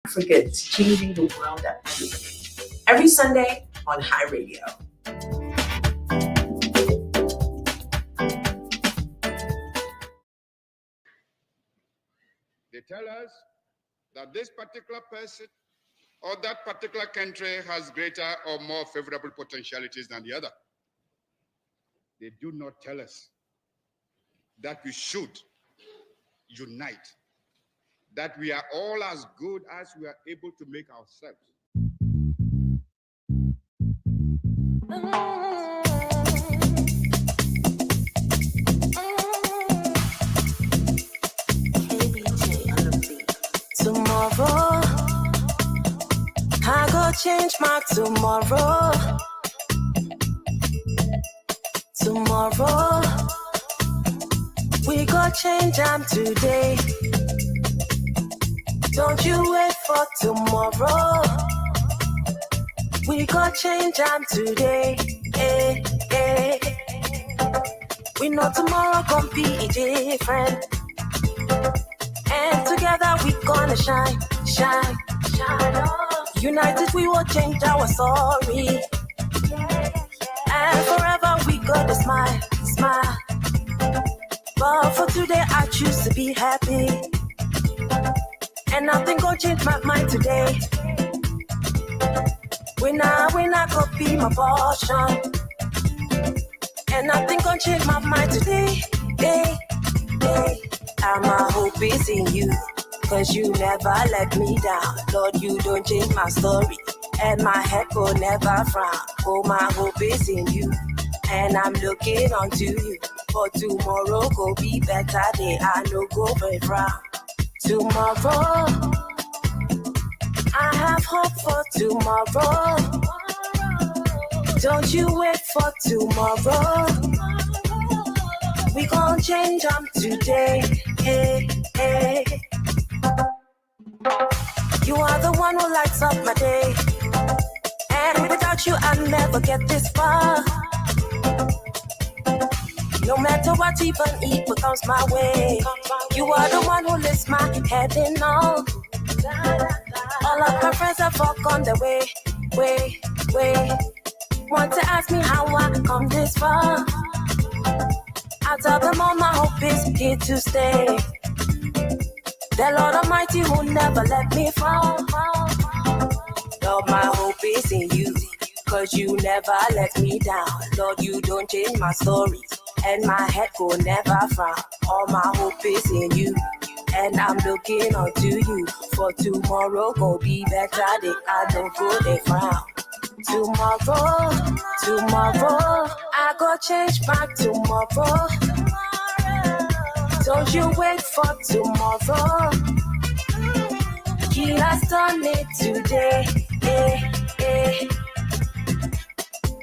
Africa is changing the world that we live in. Every Sunday on Hiradio. They tell us that this particular person or that particular country has greater or more favorable potentialities than the other. They do not tell us that we should unite, that we are all as good as we are able to make ourselves. Tomorrow, I go change my tomorrow. Tomorrow, we go change them today. Don't you wait for tomorrow. We go change them today. Eh, eh. We know tomorrow gon' be different. And together we gonna shine, shine, shine. United we will change our story. And forever we gonna smile, smile. But for today I choose to be happy. And nothing gonna change my mind today. When I go be my portion. And nothing gonna change my mind today. Hey, hey. And my hope is in you, 'cause you never let me down. Lord, you don't change my story, and my head will never frown. Oh, my hope is in you, and I'm looking onto you. For tomorrow go be better day, I no go very frown. Tomorrow, I have hope for tomorrow. Don't you wait for tomorrow. We gon' change them today. Hey, hey. You are the one who lights up my day. And without you, I'll never get this far. No matter what, even evil comes my way. You are the one who lifts my head in all. All of my friends have all gone their way, way, way. Want to ask me how I come this far? I tell them all my hope is here to stay. The Lord Almighty who never let me fall. Lord, my hope is in you, 'cause you never let me down. Lord, you don't change my story, and my head will never frown. All my hope is in you, and I'm looking unto you. For tomorrow go be better day, I don't go they frown. Tomorrow, tomorrow, I go change back tomorrow. Don't you wait for tomorrow. He has done it today. Eh, eh.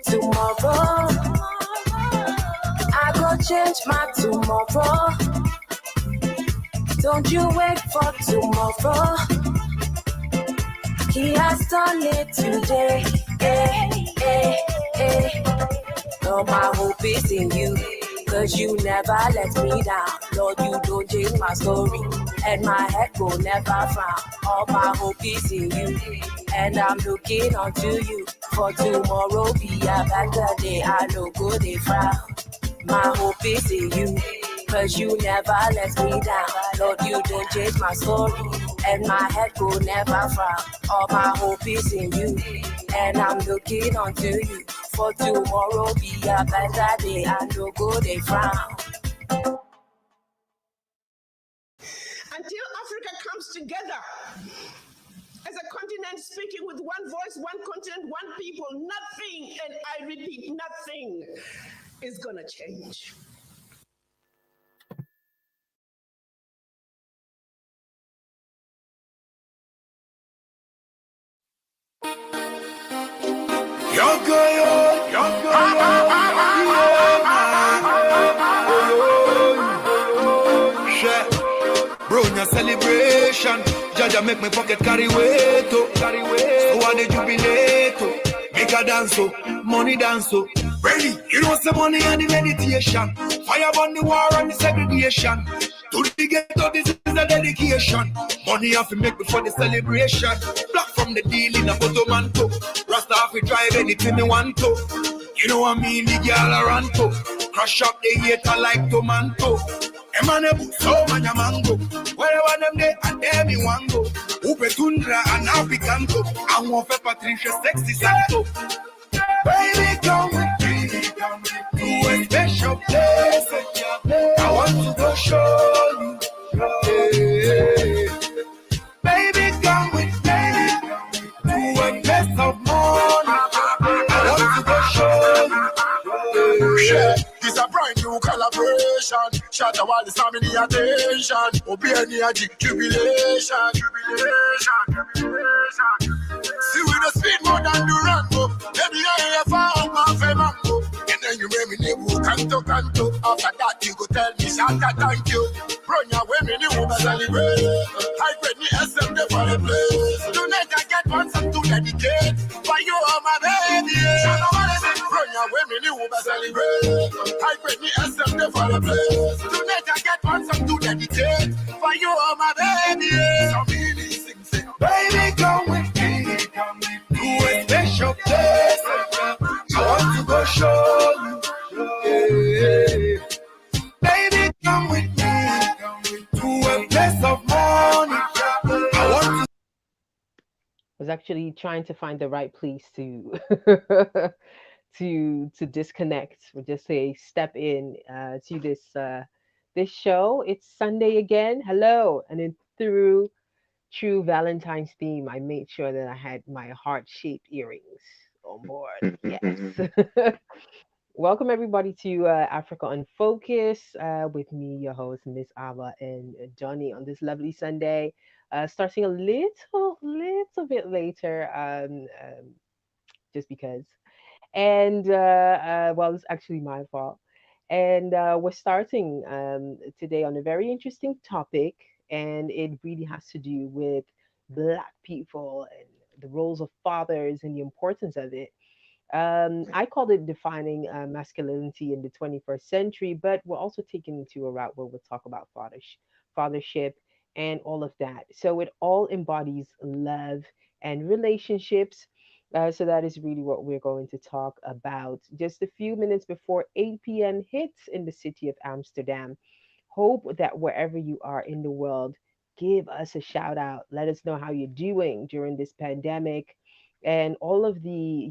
Tomorrow, I go change my tomorrow. Don't you wait for tomorrow. He has done it today. Eh, eh, eh. Lord, my hope is in you, 'cause you never let me down. Lord, you don't change my story, and my head will never frown. All my hope is in you, and I'm looking unto you. For tomorrow be a better day, I no go they frown. My hope is in you, 'cause you never let me down. Lord, you don't change my story, and my head will never frown. All my hope is in you, and I'm looking unto you. For tomorrow be a better day, and no go they frown. Until Africa comes together as a continent speaking with one voice, one continent, one people, nothing, and I repeat, nothing is gonna change. Bruna celebration, Jaja make me pocket carry weight, oh. So I dey jubilate, oh. Make a dance, oh. Money dance, oh. Ready, you know some money and the meditation. Fire on the war and the segregation. To the ghetto, this is a dedication. Money have to make before the celebration. Black from the deal in a photomanto. Rasta have to drive anything they want to. You know what I mean? The girl around to. Crush up the hater like tomato. Emane so manya mango. Wherever them there and there me want go. Upe tundra and Africanto. I want for Patricia sexy santo. Baby, come with me to a special place. I want to go show you. Yeah. Baby, come with me to a place of money. I want to go show you. Yeah, it's a brand new collaboration. Shut up all the time in the attention. Obey any jubilation. See we the speed more than Durango. Baby, I found my mango. And then you make me neighbor canto. After that you go tell me Shanta thank you. Run your way me new celebrate. I grade me SM there for the place. Tonight I get one song to dedicate. For you are my baby. Run your way me new celebrate. I grade me SM there for the place. Tonight I get one song to dedicate. For you are my baby. So really sing. Baby, come with me to a special place. I want to go show you. Yeah. Baby, come with me to a place of money. I want to. Was actually trying to find the right place to to disconnect or just say step in to this show. It's Sunday again. Hello, and then through true Valentine's theme, I made sure that I had my heart-shaped earrings on board. Yes. Welcome everybody to Africa on Focus with me, your host, Miss Ava and Johnny on this lovely Sunday. Starting a little bit later, just because. And well, it's actually my fault. And we're starting today on a very interesting topic, and it really has to do with Black people and the roles of fathers and the importance of it. I called it defining masculinity in the 21st century, but we're also taking into a route where we'll talk about fathership and all of that. So it all embodies love and relationships. So that is really what we're going to talk about just a few minutes before 8 p.m. hits in the city of Amsterdam. Hope that wherever you are in the world, give us a shout out. Let us know how you're doing during this pandemic and all of the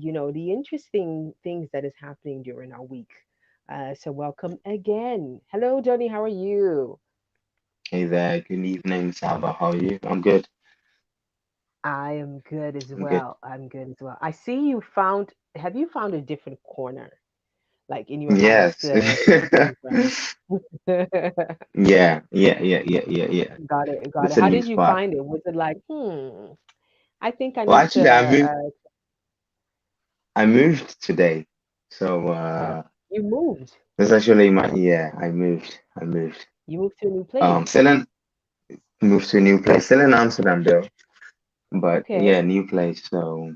interesting things that is happening during our week. So welcome again. Hello, Johnny. How are you? Hey there, good evening, Saba. How are you? I'm good. I am good as I'm good. well. I'm good as well. I see you found. Have you found a different corner, like in your house, Yes. to sing from? Yeah. Got it. Got it. That's a How new did you spot. find it? Was it like, I think I Well, need actually, to. I moved today. So You moved. that's actually my yeah, I moved. You moved to a new place. Still in moved to a new place, still in Amsterdam though. But yeah, Okay. new place. So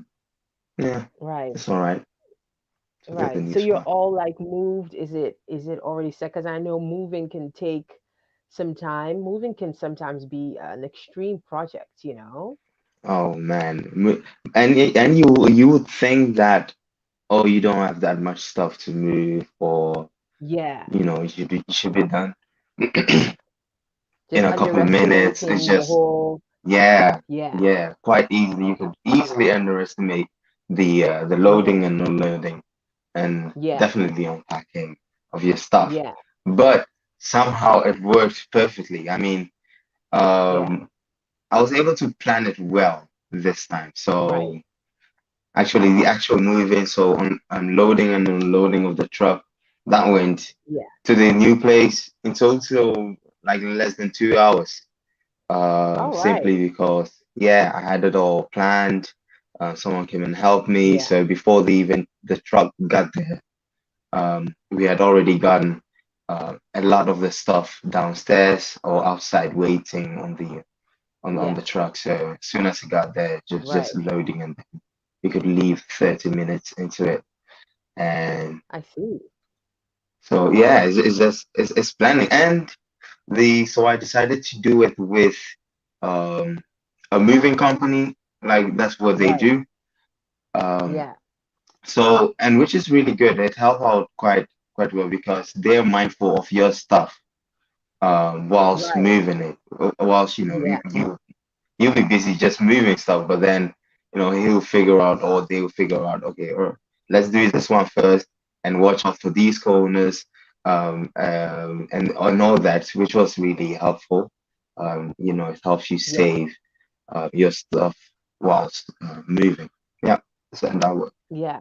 yeah, Right. it's all right. It's a bit of a Right. new So you're spot. all like moved. Is it already set? Because I know moving can take some time. Moving can sometimes be an extreme project. Oh man. And you would think that oh you don't have that much stuff to move or Yeah. you should be done in Just a couple of minutes. It's underestimating the just whole. yeah, Yeah. yeah, quite easily. You could easily underestimate the Uh-huh. loading and unloading and Yeah. definitely unpacking of your stuff. Yeah. But somehow it worked perfectly. I mean, Yeah. um, I was able to plan it well this time. Right. So actually, the actual moving, so unloading and unloading of the truck, that went Yeah. to the new place in total like less than 2 hours. All right. Simply because, yeah, I had it all planned. Someone came and helped me. Yeah. So before the truck got there, we had already gotten a lot of the stuff downstairs or outside waiting on Yeah. the truck. So as soon as it got there, just Right. loading and we could leave 30 minutes into it. And I see. so yeah, it's just it's planning. And so I decided to do it with um a moving company. Like that's what they Right. do. Um, Yeah. so and which is really good. It helped out quite well because they're mindful of your stuff whilst Right. moving it. Whilst Yeah. you'll be busy just moving stuff, but then he'll figure out, or they'll figure out, okay, or let's do this one first and watch out for these corners, and all that, which was really helpful. It helps you Yeah. save your stuff whilst moving. Yeah, so that worked. Yeah.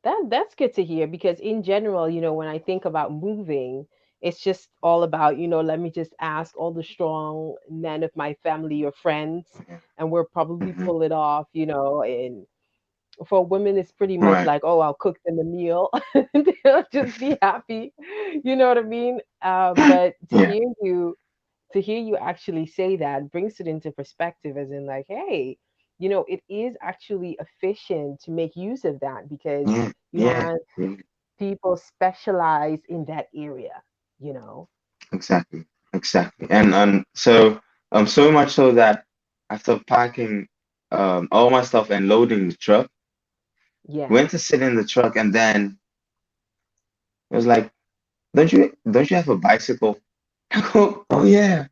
That's good to hear because in general, when I think about moving, it's just all about, let me just ask all the strong men of my family or friends, and we'll probably Hmm. pull it off, and for women it's pretty much Right. like, oh, I'll cook them a meal. They'll just be happy. You know what I mean? But Yeah. to hear you actually say that brings it into perspective, as in like, hey, it is actually efficient to make use of that because Yeah. you Yeah. have Yeah. people specialize in that area, you know. Exactly. Exactly. And so much so that after packing all my stuff and loading the truck, Yeah. went to sit in the truck, and then it was like, don't you have a bicycle? I go, oh yeah.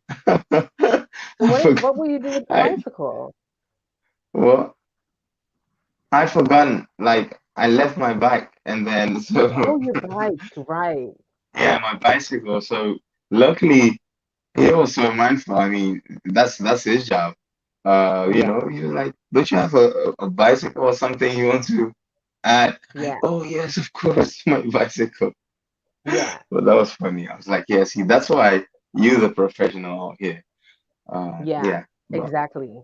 So I what forgot. will you do with the I bicycle? well, I forgotten. Like I left my bike, and then so Oh, your bike, right. yeah, my bicycle. So luckily he was so mindful. I mean, that's his job. Yeah. He was like, don't you have a bicycle or something you want to add? Yeah. Oh yes, of course, my bicycle. Yeah. But that was funny. I was like, yeah, see, that's why you the professional out here. Yeah. Yeah, but Exactly.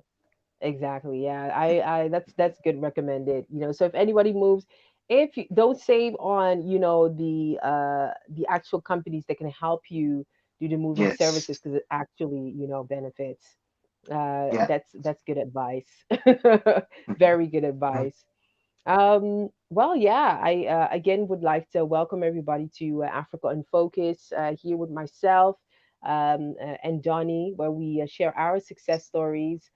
Exactly. Yeah. I that's good recommended. So if anybody moves, if you don't save on, the actual companies that can help you do the moving yes, services because it actually, benefits. yeah. That's good advice. Very good advice. Well, yeah, I again would like to welcome everybody to Africa in Focus here with myself and Johnny, where we share our success stories.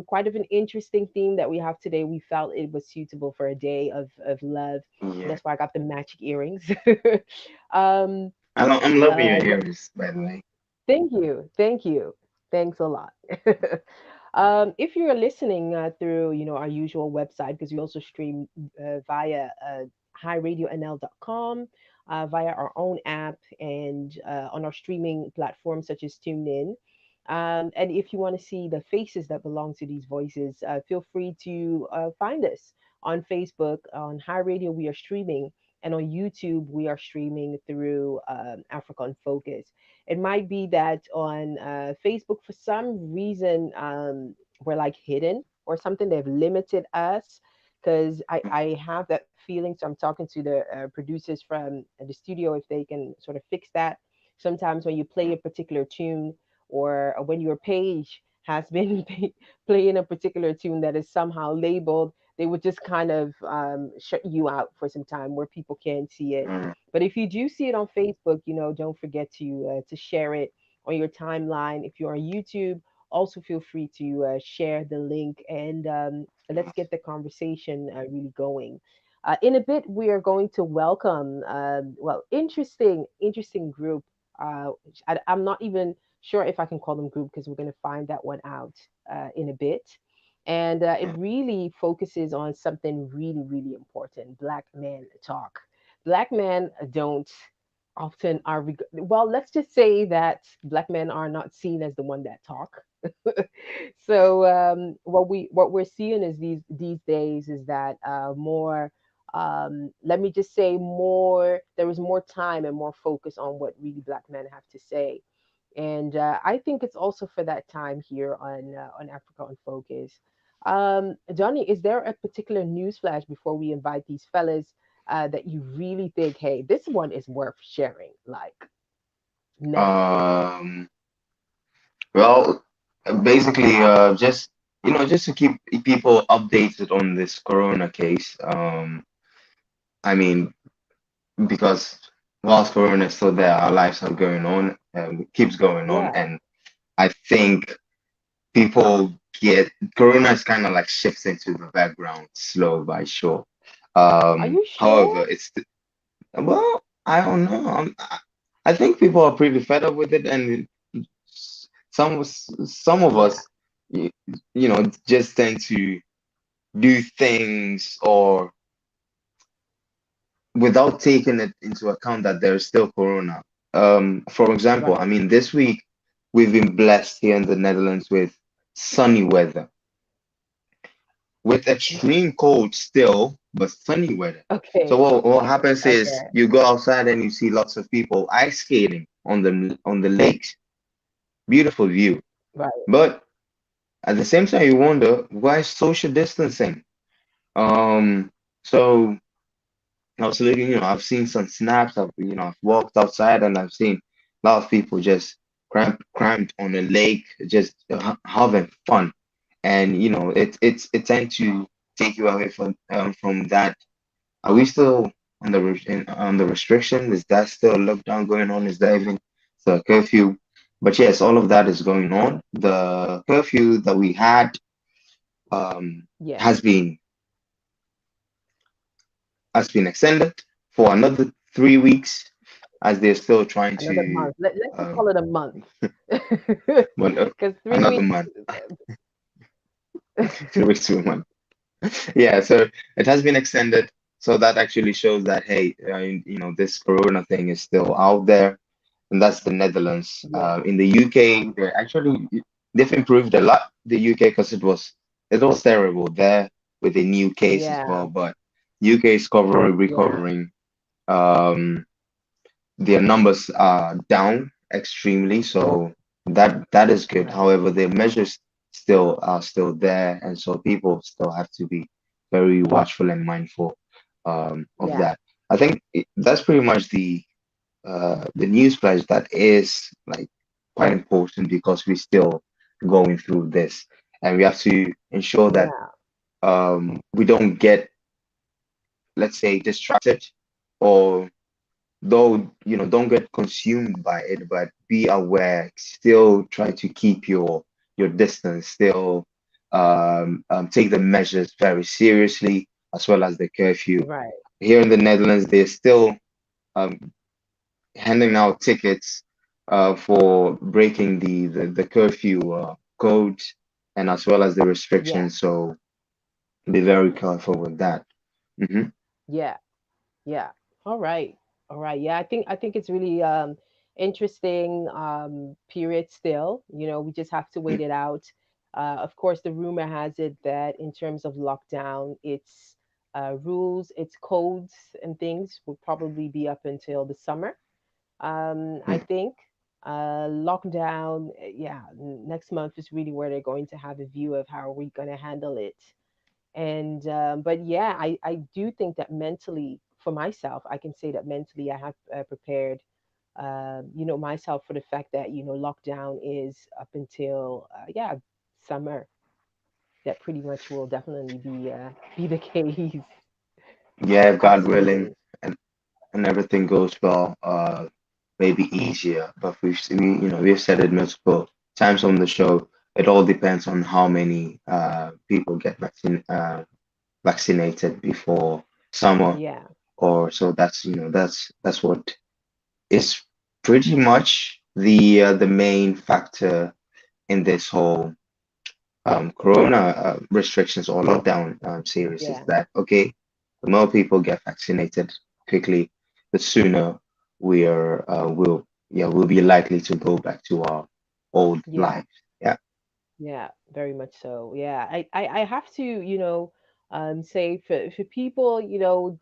Quite of an interesting theme that we have today. We felt it was suitable for a day of love. And Yeah. that's why I got the magic earrings. um, I'm loving your yeah, ears, by the way. thank you. Thank you. Thanks a lot. If you're listening through, our usual website, because we also stream via highradionl.com, via our own app, and on our streaming platforms such as TuneIn. And if you want to see the faces that belong to these voices, feel free to find us on Facebook. On High Radio, we are streaming, and on YouTube, we are streaming through Africa on Focus. It might be that on Facebook, for some reason, we're like hidden or something. They've limited us because I have that feeling. So I'm talking to the producers from the studio if they can sort of fix that. Sometimes when you play a particular tune or when your page has been playing a particular tune that is somehow labeled, they would just kind of shut you out for some time where people can't see it. Mm, But if you do see it on Facebook, don't forget to share it on your timeline. If you're on YouTube, also feel free to share the link and let's get the conversation really going. In a bit, we are going to welcome, well, interesting group. I'm not even sure if I can call them group because we're going to find that one out in a bit. And it really focuses on something really, really important: Black men talk. Black men don't often are well, let's just say that Black men are not seen as the one that talk. So what we're seeing is these days is that more, let me just say, more, there is more time and more focus on what really Black men have to say. And I think it's also for that time here on Africa on Focus. Johnny, is there a particular news flash before we invite these fellas that you really think, hey, this one is worth sharing? Like now. um, well, basically, just to keep people updated on this corona case. I mean, because whilst Corona is still there, our lives are going on, keeps going on, Yeah. and I think people get Corona is kind of like shifts into the background slow by sure. Are you However, sure? well, I don't know. I think people are pretty fed up with it, and some of Yeah. us, you, you know, just tend to do things or without taking it into account that there's still Corona. For example, I Right. mean, this week we've been blessed here in the Netherlands with sunny weather, with extreme cold still, but sunny weather. So Okay. what happens is Okay. you go outside and you see lots of people ice skating on the lakes. Beautiful view. Right. But at the same time, you wonder why social distancing. Um, so I was looking, I've seen some snaps. I've walked outside and I've seen a lot of people just cramped on a lake, just having fun. And it tend to take you away from that. Are we still on on the restriction? Is that still a lockdown going on? Is there even the curfew? But yes, all of that is going on. The curfew that we had um, Yeah. has been extended for another 3 weeks, as they're still trying Another to month. Let's just call um, it a month. well, Because three another weeks. month, 3 weeks to a month. Yeah, so it has been extended. So that actually shows that hey, this Corona thing is still out there, and that's the Netherlands. Yeah. In the UK, they've improved a lot. The UK because it was terrible there with the new case as Yeah. well, but UK is covering Yeah. recovering. Um, their numbers are down extremely, so that is good. Right. However, the measures still are still there, and so people still have to be very watchful and mindful of Yeah. that. I think that's pretty much the news flash that is like quite important because we're still going through this, and we have to ensure that Yeah. we don't get, let's say, distracted or though don't get consumed by it, but be aware, still try to keep your distance, still take the measures very seriously, as well as the curfew. Right. Here in the Netherlands, they're still um, handing out tickets for breaking the curfew code, and as well as the Yeah. restrictions, so be very careful with that. Hmm. Yeah. Yeah. All right. All right. Yeah, I think it's really interesting period still. We just have to wait it out. Of course, the rumor has it that in terms of lockdown, its rules, its codes and things will probably be up until the summer. I think lockdown, yeah, next month is really where they're going to have a view of how are we going to handle it. And but yeah, I do think that mentally, for myself, I can say that mentally I have prepared myself for the fact that lockdown is up until yeah, summer. That pretty much will definitely be the case. Yeah, God willing, Absolutely. and everything goes well, maybe easier. But we've said it multiple times on the show. It all depends on how many people get vaccinated before summer, Yeah. or so. That's what is pretty much the main factor in this whole corona restrictions or lockdown series is Yeah. that okay, the more people get vaccinated quickly, the sooner we'll be likely to go back to our old Yeah. life. Yeah. Yeah, very much so. Yeah, I have to, say for people,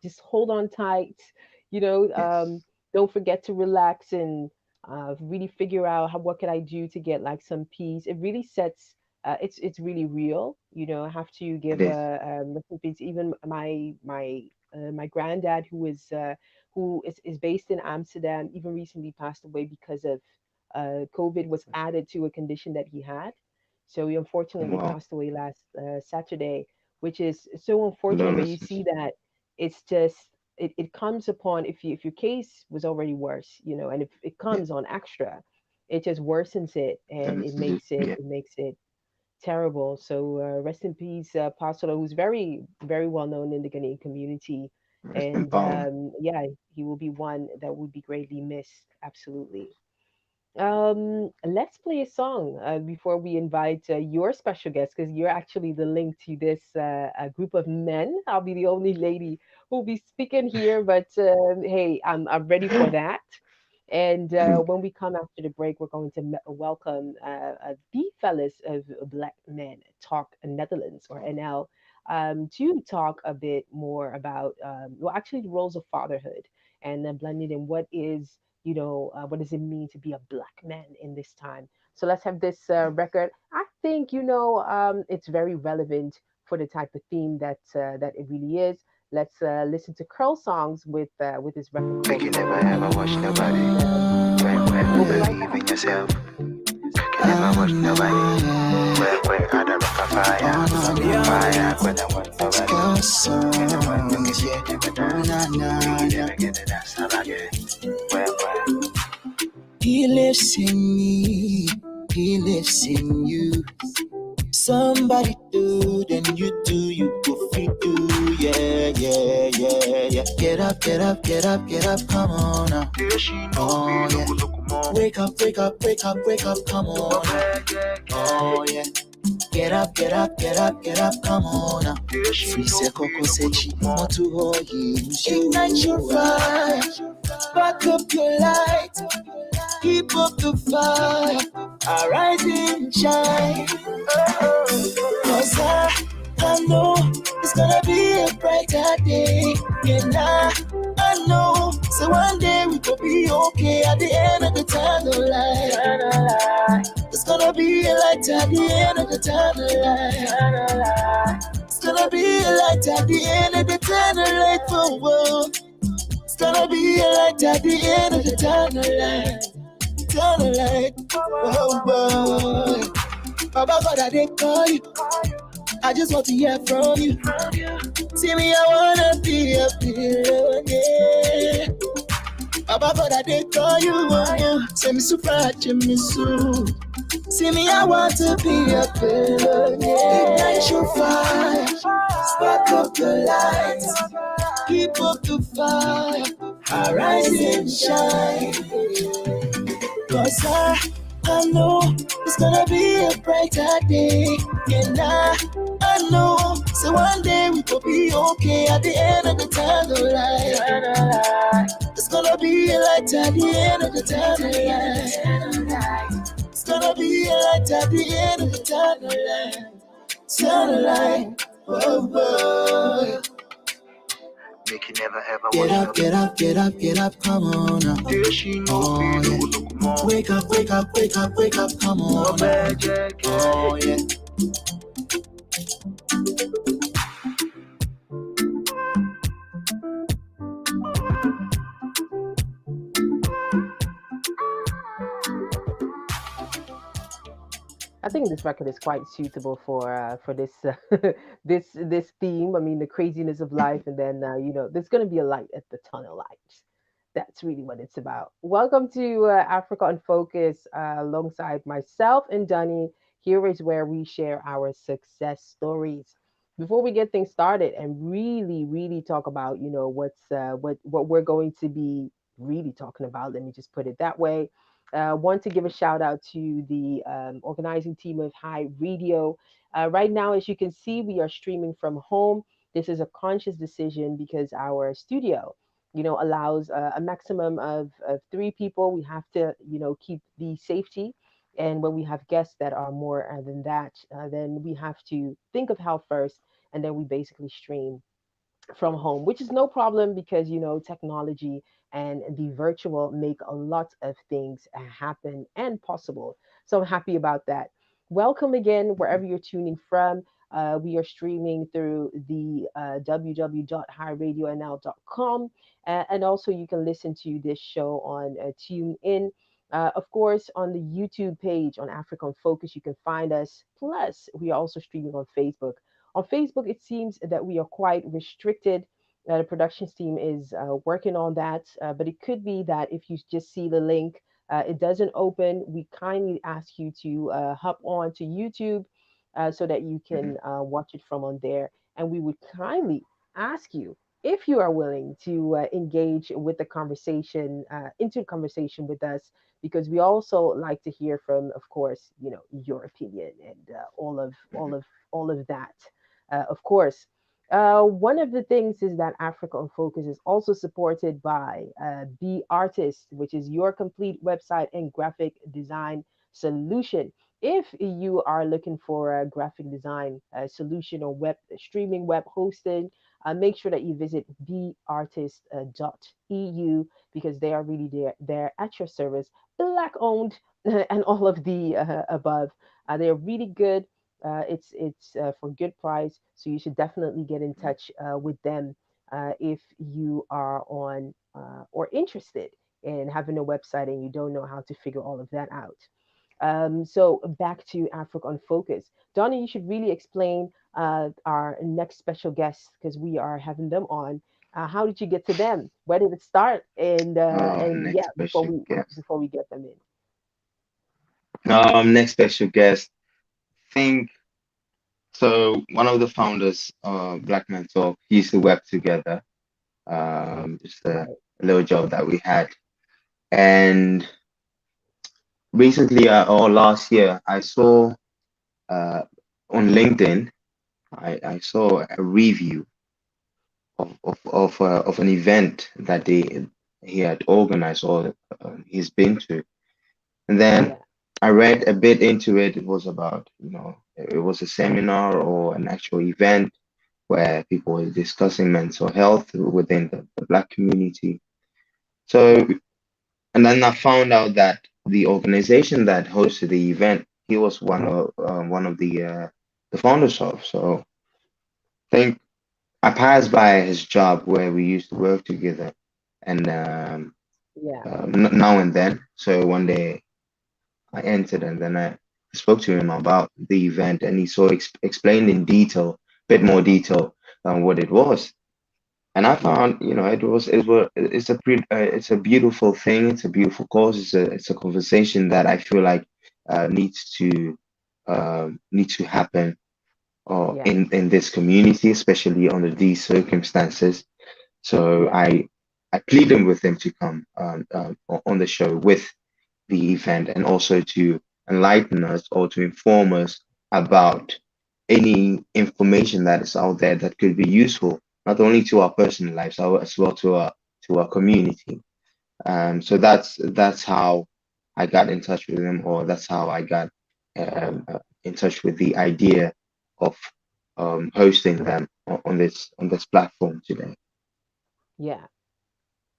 just hold on tight, you know, Yes. um, don't forget to relax and really figure out what can I do to get like some peace. It really sets, it's really real. I have to It give is. rest in peace. Even my granddad, who is based in Amsterdam, even recently passed away because of COVID was added to a condition that he had. So he unfortunately Well, passed away last Saturday, which is so unfortunate. But you condolences. see that it's just it comes upon, if your case was already worse, and if it Yeah, comes on extra, it just worsens it, and it definitely. makes it Yeah, it makes it terrible. So rest in peace, Pastor, who's very, very well known in the Ghanaian community. rest in And power. yeah, he will be one that would be greatly missed. Absolutely. Let's play a song before we invite your special guest, because you're actually the link to this group of men. I'll be the only lady who'll be speaking here, but hey, I'm ready for that. And when we come after the break, we're going to welcome the fellas of Black Men Talk Netherlands, or NL, to talk a bit more about, well, actually the roles of fatherhood, and then blending in what does it mean to be a black man in this time. So let's have this record. I think it's very relevant for the type of theme that it really is. Let's listen to Curl songs with this record Make called you never Fatherhood. ever watch nobody. And When we'll be you right believe back. in yourself. Make you never watch nobody. When I don't rock a fire. Fire when I want nobody. When I want to get you never dance. You never get the dance again. When. He lives in me. He lives in you. Somebody do, then you go free do, yeah, yeah, yeah, yeah. Get up, get up, get up, get up, come on now. Oh, yeah. Wake up, wake up, wake up, wake up, come on now. Oh, yeah. Get up, get up, get up, get up, come on now. Free se coco sechi, motu hoyi. Ignite your fire, back up your light, keep up the fire, arise and shine. Cause I know it's gonna be a brighter day. And I know, so one day we could be okay at the end of the tunnel light. It's gonna be a light at the end of the tunnel light. It's gonna be a light at the end of the tunnel light for the world. It's gonna be a light at the end of the tunnel light. Tunnel light, oh boy. Baba God, I did call you. I just want to hear from you. See me, I wanna be a billionaire. Baba God, I did call you. Say me super, me so. See me, I want to be a billionaire. Ignite your fire, spark up your lights, keep up the fire, arise and shine. Cause I know it's gonna be a brighter day. And I know, so one day we could be okay at the end of the tunnel light. It's gonna be a light at the end of the tunnel light. It's gonna be a light at the end of the tunnel light. Tunnel light, oh boy. Make you never ever get up, get up, get up, get up, come on now. Oh, yeah. Wake up, wake up, wake up, wake up, come on now. Oh, yeah. I think this record is quite suitable for this this theme. I mean, the craziness of life, and then there's going to be a light at the tunnel light. That's really what it's about. Welcome to Africa on Focus, alongside myself and Dunny. Here is where we share our success stories. Before we get things started and really, really talk about what we're going to be really talking about, let me just put it that way. Want to give a shout out to the organizing team of High Radio. Right now, as you can see, we are streaming from home. This is a conscious decision because our studio, allows a maximum of three people. We have to, keep the safety. And when we have guests that are more than that, then we have to think of health first. And then we basically stream from home, which is no problem because technology and the virtual make a lot of things happen and possible. So I'm happy about that. Welcome again, wherever you're tuning from. We are streaming through the www.hiradionl.com, and also you can listen to this show on TuneIn. Of course, on the YouTube page on African Focus, you can find us. Plus, we are also streaming on Facebook. On Facebook, it seems that we are quite restricted The production team is working on that, but it could be that if you just see the link, it doesn't open. We kindly ask you to hop on to YouTube so that you Mhm. can watch it from on there. And we would kindly ask you if you are willing to engage with the conversation, into conversation with us, because we also like to hear from, of course, your opinion and all of that. Of course, one of the things is that Africa on Focus is also supported by Be Artist, which is your complete website and graphic design solution. If you are looking for a graphic design solution or web streaming, web hosting, make sure that you visit beartist.eu because they are really there at your service, black owned, and all of the above. They're really good. It's for good price, so you should definitely get in touch with them if you are on or interested in having a website and you don't know how to figure all of that out. So back to Africa on Focus. Donna, you should really explain our next special guests because we are having them on. How did you get to them? Where did it start? And Next yeah, before special we guest. before we get them in. Next special guest. Think so. One of the founders of Black Men Talk used to work together. Just Right. a little job that we had, and recently, or last year, I saw uh, on LinkedIn. I saw a review of an event that he had organized or he's been to. And then Yeah. I read a bit into it. It was about, it was a seminar or an actual event where people were discussing mental health within the Black community. So, and then I found out that the organization that hosted the event, he was one of the founders of. So, I think I passed by his job where we used to work together, and Yeah. now and then. So one day I entered and then I spoke to him about the event and he explained in detail, bit more detail than what it was. And I Yeah. found, it's a beautiful thing. It's a beautiful cause. It's a conversation that I feel like needs to happen or Yeah. in this community, especially under these circumstances. So Yeah. I pleaded with him to come on the show with the event and also to enlighten us or to inform us about any information that is out there that could be useful, not only to our personal lives, as well to our community. So that's how I got in touch with him, or that's how I got in touch with the idea of hosting them on this platform today. Yeah.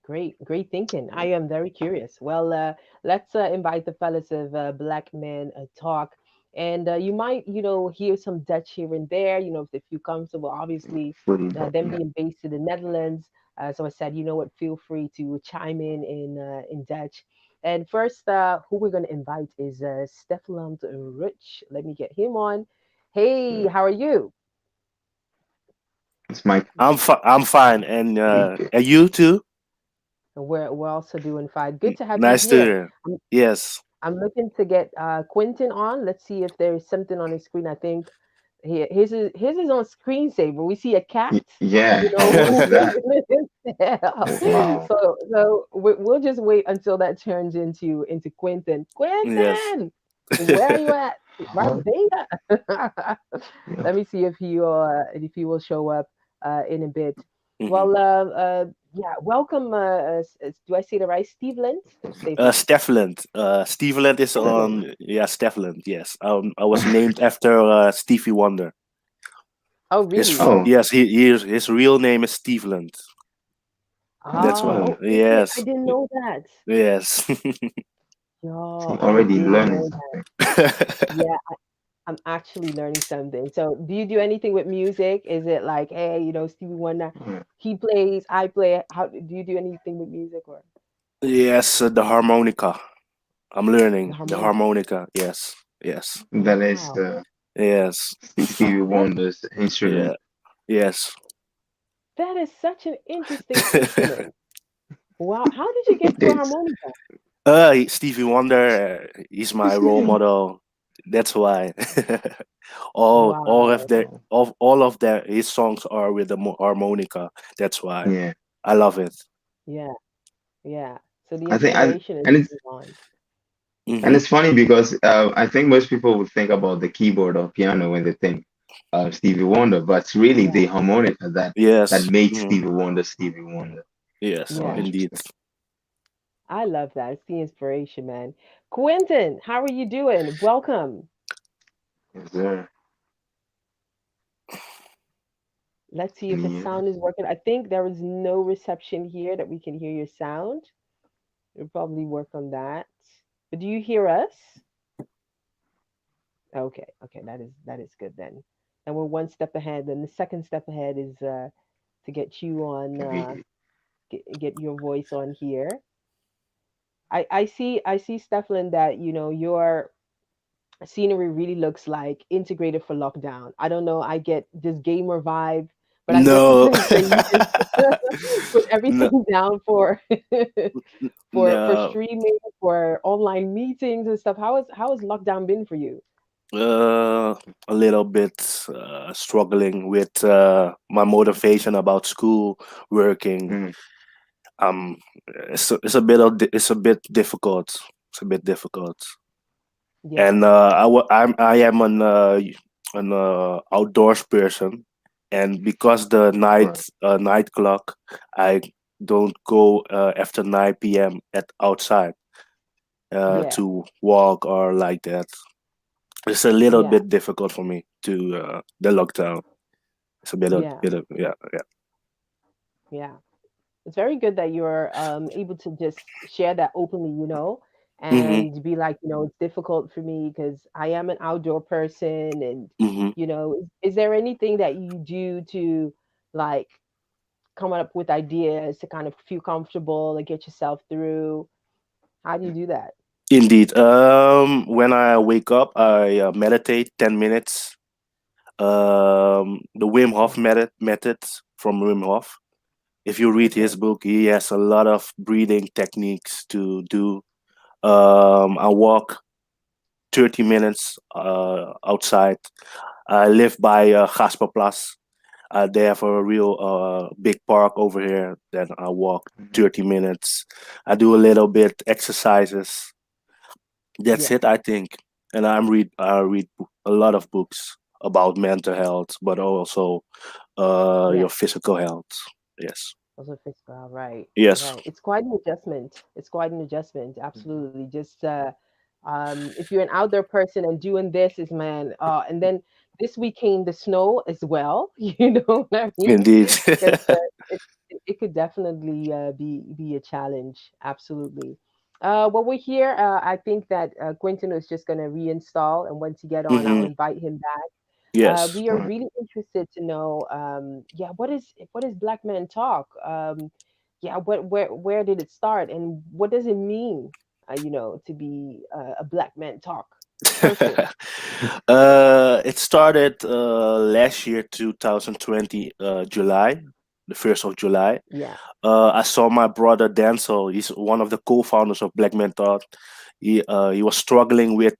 Great thinking. I am very curious. Well, let's invite the fellas of Black Men Talk. And you might, hear some Dutch here and there, if you comfortable, obviously, Fully, them yeah. being based in the Netherlands. So I said, you know what, feel free to chime in Dutch. And first, who we're going to invite is Stefan Rich. Let me get him on. Hey, how are you? It's my I'm fine, and you too. We're also doing fine. Good to have you Nice to here. hear. Yes. I'm looking to get Quentin on. Let's see if there is something on his screen. I think his is on screensaver. We see a cat, yeah. What is moving that? in his tail. Wow. So we'll just wait until that turns into Quentin. Yes. Quentin, where are you at? Oh, Barbados. yeah. Let me see if he will show up in a bit. hmm Well, yeah, welcome. Do I say the right? Steve Lind or Stapleton? Stefland. Steveland is Stapleton. on. Yeah, Stefland. Yes. I was named after Stevie Wonder. Oh, His really? Oh, yes, his real name is Steveland. That's Oh, why. oh. okay. I Yes. didn't know that. Yes. Yo, See, I already didn't learning know that. something. Yeah, I'm actually learning something. So, do you do anything with music? Is it like, hey, Stevie Wonder, Yeah. he plays, I play. How do you do anything with music or Yes, the harmonica. I'm the learning the harmonica? harmonica. Yes. Yes. That is Wow, Yes. Stevie that's Wonder's Yeah. instrument. Yes. That is such an interesting instrument. Wow. How did you get It to a is. harmonica? Stevie Wonder, he's my role model. That's why. All of Wow. their Oh, all of their his songs are with the harmonica. That's why yeah. I love it. Yeah. Yeah. So the I think I inspiration is and it's on. and Hmm. it's funny because I think most people would think about the keyboard or piano when they think Stevie Wonder, but it's really Yeah. the harmonica that Yes. makes Stevie Wonder Stevie Wonder. Yes, Oh, Yeah. indeed. interesting. I love that. It's the inspiration, man. Quentin, how are you doing? Welcome. Yes, sir. Let's see Can if you his hear sound is working. I think there is no reception here that we can hear your sound. We'll probably work on that. But do you hear us? Okay, okay, that is good then. And we're one step ahead. Then the second step ahead is to get you on me? get your voice on here. I see Stefan that your scenery really looks like integrated for lockdown. I don't know. I get this gamer vibe, but I get the No. sense that you just put No, everything down for for no. streaming, for online meetings and stuff. How has lockdown been for you? Uh, a little bit struggling with my motivation about school, working. Mm, It's a bit difficult. It's a bit difficult. Yeah, And I am an outdoors person, and because the right. night clock, I don't go after 9 p.m. at outside yeah, to walk or like that. It's a little yeah, bit difficult for me to the lockdown. It's a yeah, bit of yeah, yeah. yeah. It's very good that you're able to just share that openly, Mm-hmm. and be like, it's difficult for me because I am an outdoor person, and Mm-hmm. is there anything that you do to like come up with ideas to kind of feel comfortable and get yourself through? How do you do that? Indeed. When I wake up, I meditate 10 minutes. The Wim Hof method from Wim Hof. If you read his Okay. book, he has a lot of breathing techniques to do. I walk 30 minutes outside. I live by Gasperplas. They have a real big park over here. Then I walk Mhm. 30 minutes. I do a little bit exercises. That's Yeah. it, I think. And I read a lot of books about mental health, but also Yeah. your physical health. Yes. Also physical, right. Yes. Right. It's quite an adjustment. It's quite an adjustment. Mhm. Absolutely. Just if you're an outdoor person and doing this is man, and then this week came the snow as well, you know what I mean? Indeed. Because it could definitely be a challenge. Absolutely. Well, we're here. I think that Quentin is just going to reinstall, and once he get on, I'll Hmm. invite him back. Yes. We are Right. really interested to know, yeah, what is Black Men Talk? Yeah, where did it start, and what does it mean, to be a Black Man Talk person? It started last year, 2020, July, the 1st of July. Yeah, I saw my brother Denzel. He's one of the co-founders of Black Men Talk. He was struggling with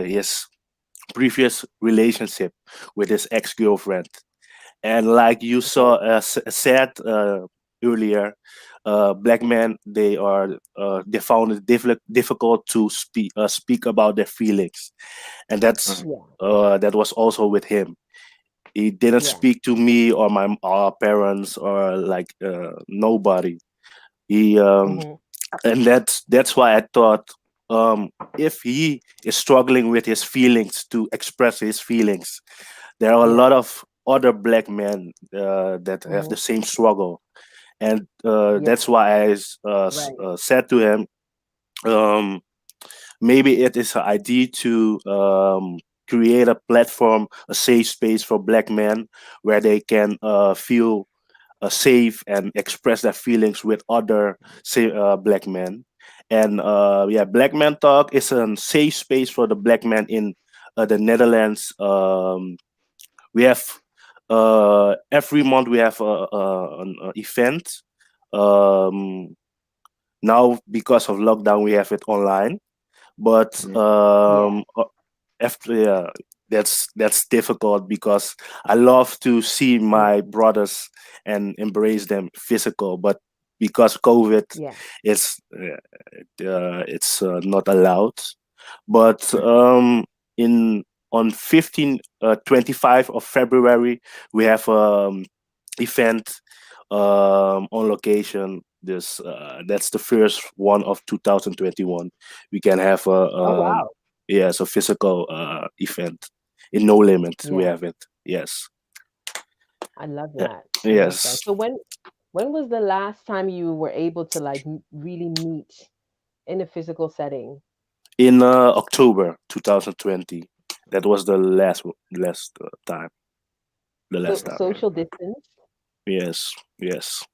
his previous relationship with his ex-girlfriend, and like you saw okay, said earlier, black men they found it difficult to speak about their feelings, and Right. yeah, that was also with him. He didn't yeah, speak to me or my parents or like nobody. He hmm, and that's why I thought, if he is struggling with his feelings to express his feelings, there are a yeah, lot of other black men that have hmm, the same struggle, and yeah, that's why right, said to him, um, maybe it is an idea to create a platform, a safe space for black men where they can feel safe and express their feelings with other say, black men. And yeah, Black Man Talk is a safe space for the black men in the Netherlands. We have every month we have an event. Um, Now because of lockdown, we have it online. But Yeah. after, yeah, that's difficult because I love to see Yeah. my brothers and embrace them physical, but because COVID, Yeah. it's not allowed. But in on 25 of February, we have event on location. This That's the first one of 2021. We can have a Oh wow. yes, a physical event in No Limit. We Yeah. have it. Yes. I love Yeah. that. I love that. Yes. So when was the last time you were able to like really meet in a physical setting? In October 2020. That was the time. The So last time. social distance? Yes. Yes.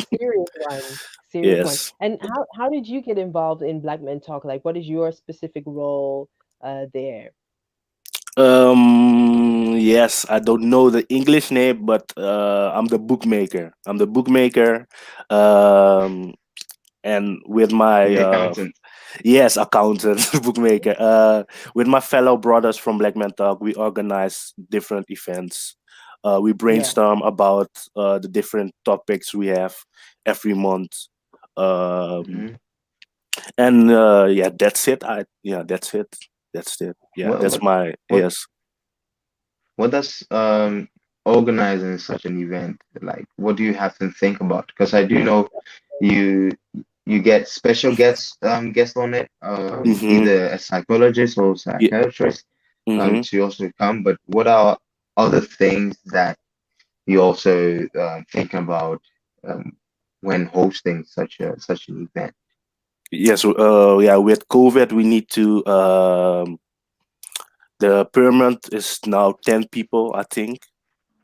Serious one. Serious one. Yes. And how did you get involved in Black Men Talk? Like what is your specific role there? Yes, I don't know the English name, but I'm the bookmaker. I'm the bookmaker. Um, and with my The accountant. yes, accountant, bookmaker. With my fellow brothers from Black Man Talk, we organize different events. We Yeah. brainstorm about the different topics we have every month. Um, Hmm. and yeah, that's it. That's it. That's it. Yeah, What that's what my what yes. what does organizing such an event like? What do you have to think about? Because I do know you you get special guests on it, Mm-hmm. either a psychologist or Yeah. psychiatrist Mm-hmm. to also come. But what are other things that you also think about um, when hosting such an event? Yes. Yeah. With COVID, we need to. The permanent is now 10 people, I think.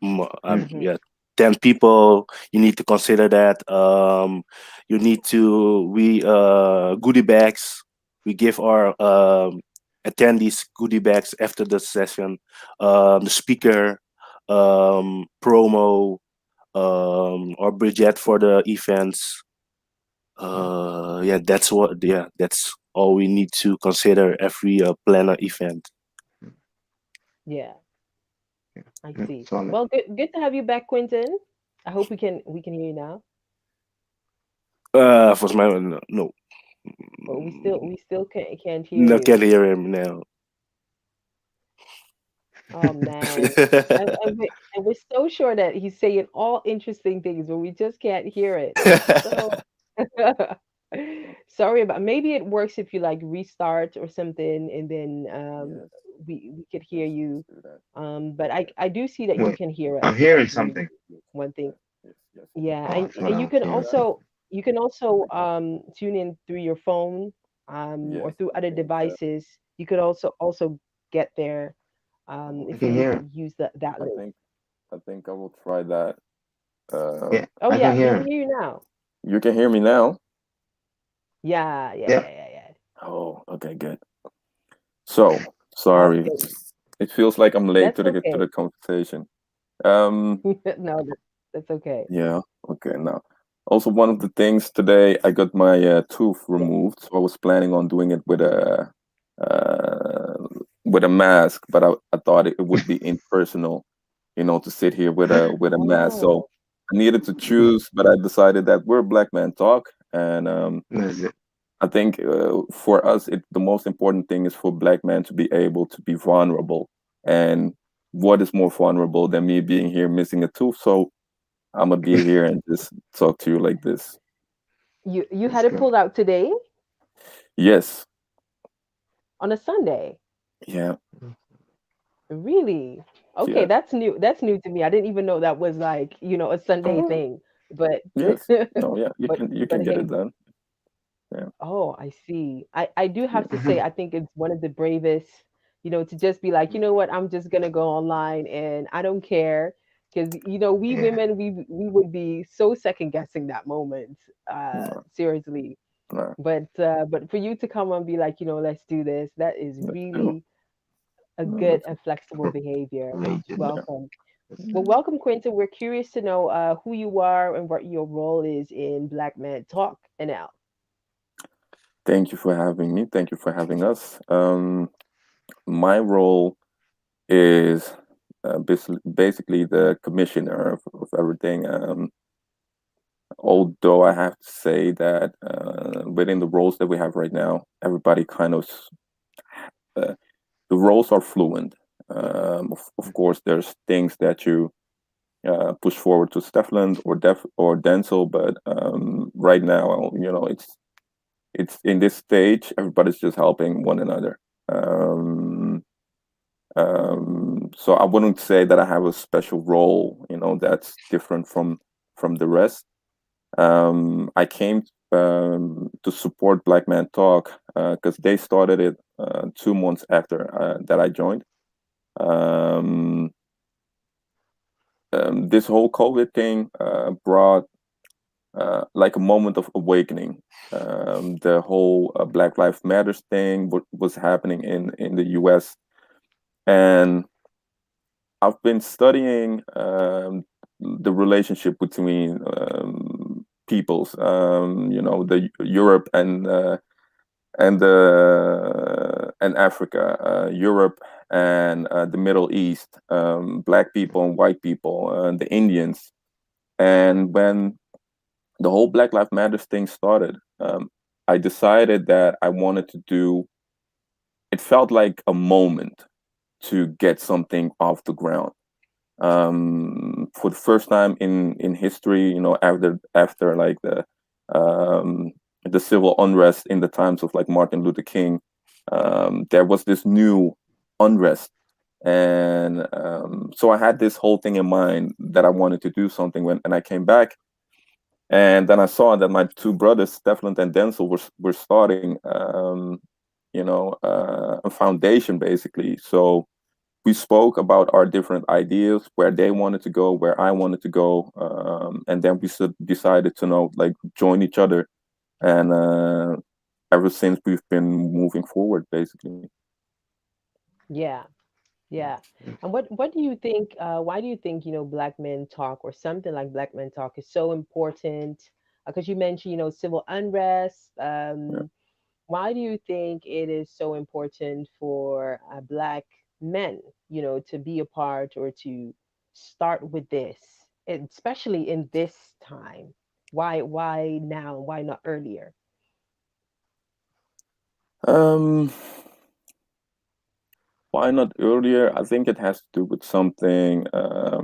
Mm-hmm. Yeah, 10 people. You need to consider that. You need to we goodie bags. We give our attendees goodie bags after the session. The speaker, promo, or budget for the events. Yeah, that's what. Yeah, that's all we need to consider every planner event. Yeah. I see. Solid. Well, good to have you back, Quentin. I hope we can hear you now. For my no, But we still can't hear no, you. can't hear him now. Oh man. And we're so sure that he's saying all interesting things, but we just can't hear it. So sorry about maybe it works if you like restart or something and then we could hear you. But I do see that you Wait, can hear us. I'm hearing That's really something. one thing. Yeah, Oh, I thought and I you was can hearing something. also tune in through your phone or through other devices. You could also get there I if can you hear him. use that link. I think I will try that. Yeah, Oh I can yeah, we hear can him. hear you now. You can hear me now? Yeah, yeah, Yeah. yeah, yeah, yeah. Oh, okay, good. So, Okay, sorry. It feels like I'm late that's to okay. the conversation. Um, No, that's okay. yeah, okay, now. Also, one of the things today, I got my tooth removed, so I was planning on doing it uh, with a mask, but I thought it would be impersonal, to sit here with a mask. Oh, So I needed to Mm, choose, but I decided that we're Black Man Talk, and that's it. I think for us, the most important thing is for Black men to be able to be vulnerable. And what is more vulnerable than me being here missing a tooth? So I'm gonna be here and just talk to you like this. you Let's had it go. pulled out today Yes, on a Sunday. yeah, Really? Okay, yeah, that's new to me. I didn't even know that was like, a Sunday oh, thing. But yes, no, yeah, you but can get hey, it done. Yeah, oh, I see. I do have to say Mhm. I think it's one of the bravest, to just be like, you know what, I'm just gonna go online and I don't care. Because we Yeah. women we would be so second guessing that moment. no, Seriously. no, But for you to come and be like, let's do this, that is let's do. really a good and flexible behavior. Major. Welcome. Well, welcome, Quentin. We're curious to know who you are and what your role is in Black Men Talk NL. Thank you for having me. Thank you for having us. My role is basically the commissioner of everything. Although I have to say that within the roles that we have right now, everybody kind of the roles are fluent. Of course, there's things that you push forward to Stefland or Denzel, but right now, it's in this stage, everybody's just helping one another. So I wouldn't say that I have a special role, that's different from the rest. I came to support Black Man Talk because they started it 2 months after that I joined. This whole COVID thing brought like a moment of awakening. The whole Black Lives Matters thing was happening in the US. And I've been studying the relationship between peoples, the Europe and Africa, Europe and the Middle East, Black people and white people, the Indians. And when the whole Black Lives Matter thing started, I decided that I wanted to do, it felt like a moment to get something off the ground. For the first time in history, after like the civil unrest in the times of like Martin Luther King, there was this new unrest. And so I had this whole thing in mind that I wanted to do something and I came back. And then I saw that my two brothers, Stefland and Denzel, were starting, a foundation basically. So we spoke about our different ideas, where they wanted to go, where I wanted to go, and then we decided to join each other. And ever since we've been moving forward, basically. Yeah. Yeah. And what do you think, why do you think, Black Men Talk or something like Black Men Talk is so important? Because you mentioned, civil unrest. Why do you think it is so important for Black men, to be a part or to start with this, especially in this time? Why now? Why not earlier? Why not earlier? I think it has to do with something. I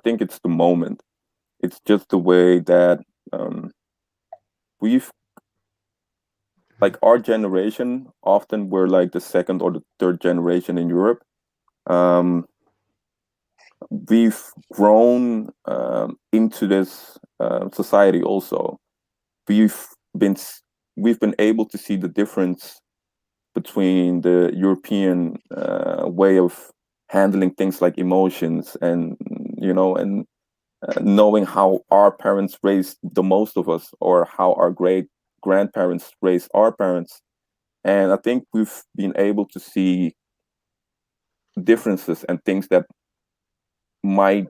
think it's the moment. It's just the way that we've, like, our generation, often we're like the second or the third generation in Europe. We've grown into this society also. We've been able to see the difference between the European way of handling things like emotions and knowing how our parents raised the most of us, or how our great grandparents raised our parents. And I think we've been able to see differences and things that might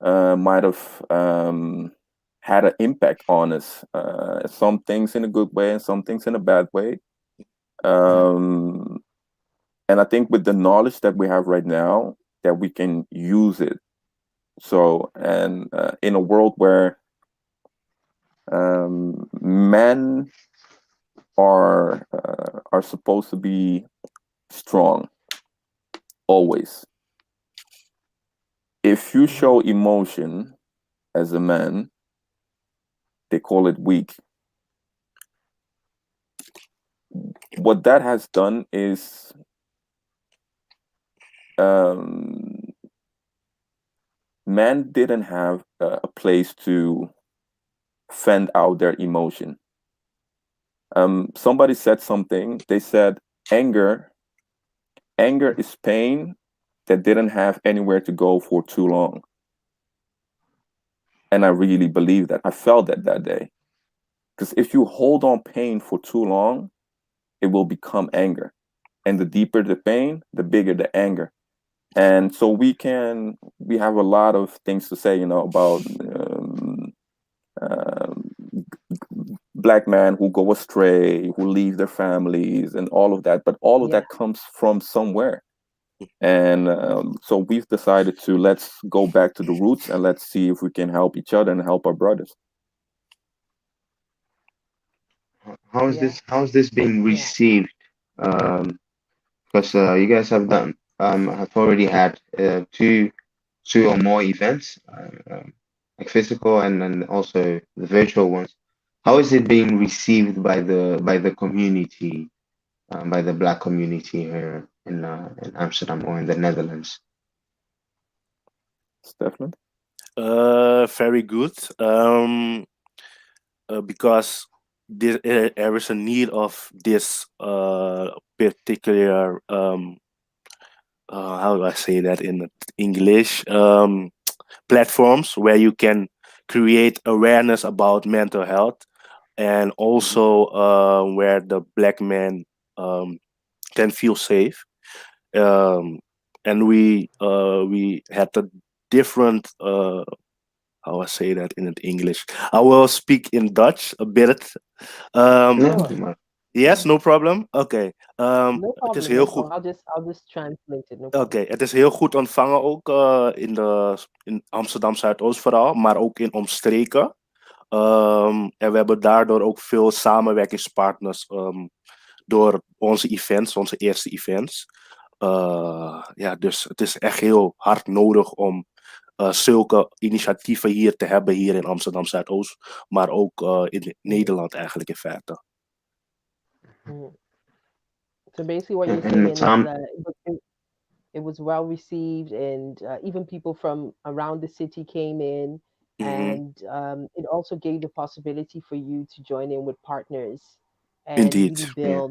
have had an impact on us. Some things in a good way and some things in a bad way. And I think with the knowledge that we have right now, that we can use it. So, and in a world where men are supposed to be strong always. If you show emotion as a man, they call it weak. What that has done is men didn't have a place to fend out their emotion. Somebody said something. They said anger is pain that didn't have anywhere to go for too long. And I really believe that. I felt that day. Because if you hold on pain for too long, it will become anger. and the deeper the pain, the bigger the anger. And so we have a lot of things to say, about black men who go astray, who leave their families, and all of that. But all of Yeah. that comes from somewhere. And so we've decided to let's go back to the roots and let's see if we can help each other and help our brothers. How is Yeah. this being Yeah. received? Because you guys have already had two or more events, like physical and also the virtual ones. How is it being received by the community, by the Black community here in Amsterdam or in the Netherlands? Stefan? Very good. Because there is a need of this particular how do I say that in English, platforms where you can create awareness about mental health, and also where the black man can feel safe. And we had a different how I say that in English. I will speak in Dutch a bit. No, Sure. Yes, no problem. Oké. No Het is problem. heel No goed. problem. I'll just translate it. No Oké, problem. het is heel goed ontvangen ook in Amsterdam Zuidoost vooral, maar ook in omstreken. En we hebben daardoor ook veel samenwerkingspartners door onze events, onze eerste events. Ja, dus het is echt heel hard nodig om zulke initiatieven hier te hebben, hier in Amsterdam Zuidoost, maar ook in Nederland eigenlijk in feite. So basically, what you're and saying is it was well received, and even people from around the city came in, and it also gave the possibility for you to join in with partners and Indeed. really yeah.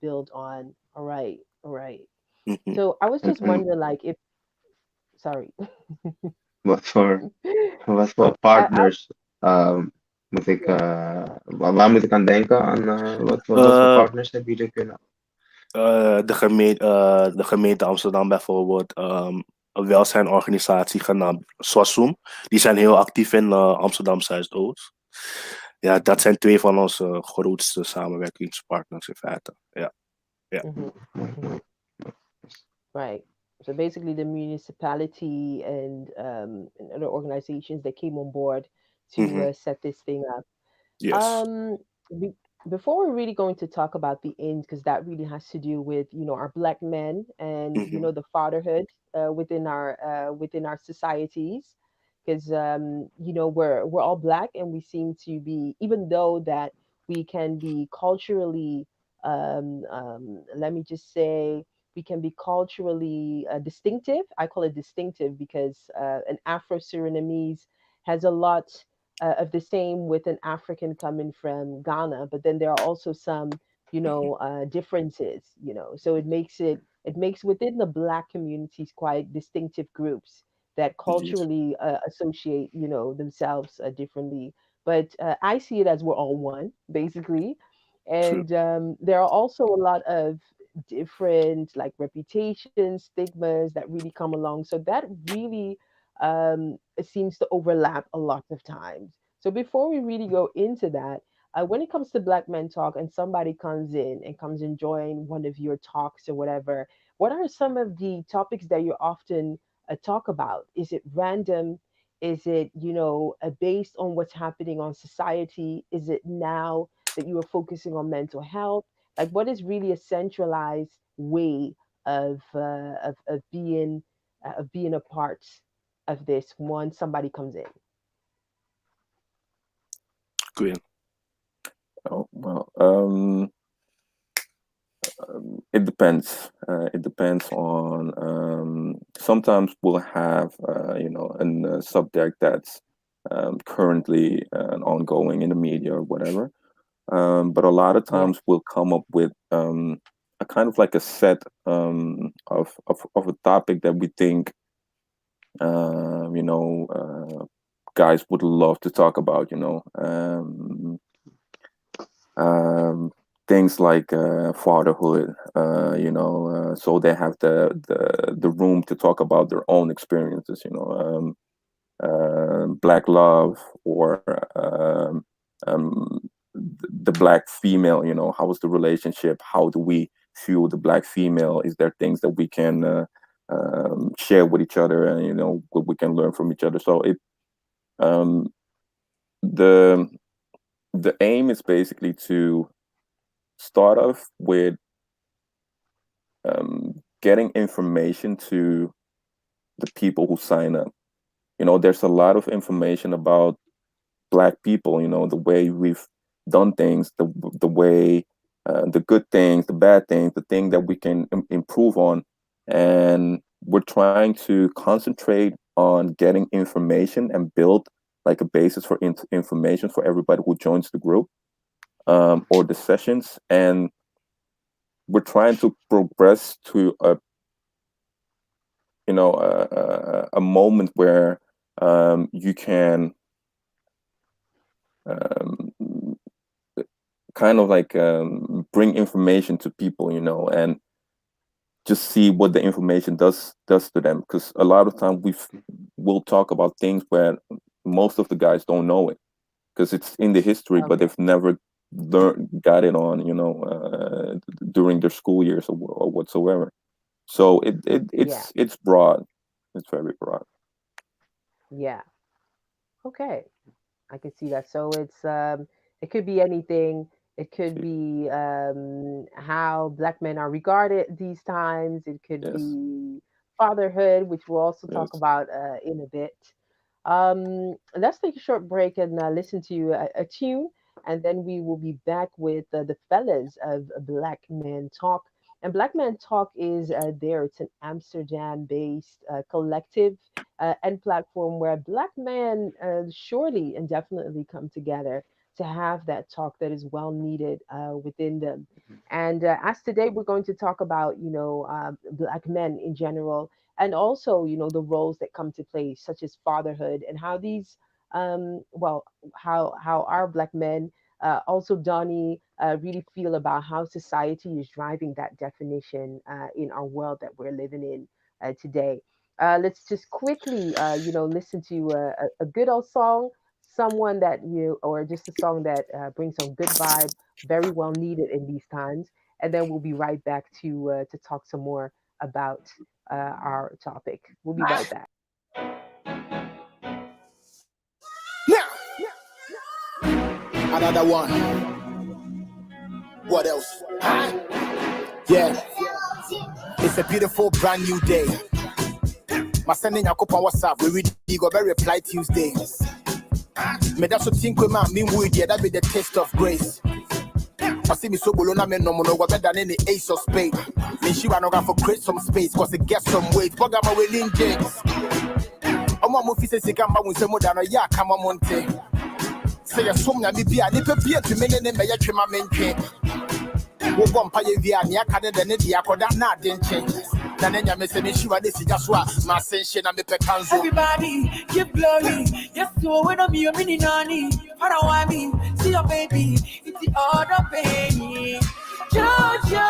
build on. All right, all right. Mhm. So I was just And wondering, like, if sorry, what for I partners moet ik waar moet ik aan denken aan wat voor partners hebben jullie kunnen? De gemeente Amsterdam bijvoorbeeld, een welzijnorganisatie genaamd SWASOEM. Die zijn heel actief in Amsterdam Zuidoost. Ja, dat zijn twee van onze grootste samenwerkingspartners in feite. Ja. Right. So basically, the municipality and other organizations that came on board to set this thing up. Yes. Be, before we're really going to talk about the end, because that really has to do with our black men and the fatherhood within our societies, because we're all black and we seem to be, even though that we can be culturally let me just say, we can be culturally distinctive. I call it distinctive because an Afro-Surinamese has a lot of the same with an African coming from Ghana, but then there are also some, differences, so it makes within the black communities quite distinctive groups that Indeed. culturally associate, themselves differently. But I see it as we're all one, basically. True. And there are also a lot of different like reputations, stigmas that really come along. So that really it seems to overlap a lot of times. So before we really go into that, when it comes to Black Men Talk and somebody comes in and comes and join one of your talks or whatever, what are some of the topics that you often talk about? Is it random? Is it, based on what's happening on society? Is it now that you are focusing on mental health? Like, what is really a centralized way of being a part of this once somebody comes in? Good. Oh, well, it depends. It depends on. Sometimes we'll have, a subject that's currently ongoing in the media or whatever. But a lot of times we'll come up with a kind of like a set of a topic that we think, guys would love to talk about. things like fatherhood, so they have the room to talk about their own experiences, Black love, or the Black female, how is the relationship? How do we fuel the Black female? Is there things that we can share with each other, and what we can learn from each other? So the aim is basically to start off with getting information to the people who sign up. There's a lot of information about Black people, the way we've done things, the way, the good things, the bad things, the thing that we can improve on. And we're trying to concentrate on getting information and build like a basis for information for everybody who joins the group or the sessions. And we're trying to progress to a moment where you can kind of like bring information to people, and just see what the information does to them. Because a lot of time we'll talk about things where most of the guys don't know it, because it's in the history, but they've never got it on, during their school years or whatsoever. So it's broad. It's very broad. Yeah. Okay. I can see that. So it could be anything. It could be how Black men are regarded these times. It could be fatherhood, which we'll also talk about in a bit. Let's take a short break and listen to a tune, and then we will be back with the fellas of Black Men Talk. And Black Men Talk is there. It's an Amsterdam-based collective and platform where Black men surely and definitely come together to have that talk that is well needed within them. And as today we're going to talk about, Black men in general, and also, the roles that come to play, such as fatherhood, and how these, how our Black men, also Donnie, really feel about how society is driving that definition in our world that we're living in today. Let's just quickly, listen to a good old song, someone that or just a song that brings some good vibe, very well needed in these times, and then we'll be right back to talk some more about our topic. We'll be right back. Another one. What else? Yeah. It's a beautiful brand new day. My sending a couple WhatsApp. We read you go very reply Tuesday. Me that's what think we man mean with that be the taste of grace. I see me so bolona me no better than any ace of spade. Me she wanna go for create some space cause it gets some weight. Bugger my winning James. I'm on movie says come back with some more than a ya come on monte. Say a song that be a little bit to me and me a trim my main train. Wo bompa ye via nia kade de ne dia koda na den change. Na nenya me se me shiwa de si jaswa ma sense na me pekanzo. Everybody give glory. Yes, so when I'm your mini nanny. How do I mean? See your baby, it's the other baby. Jojo,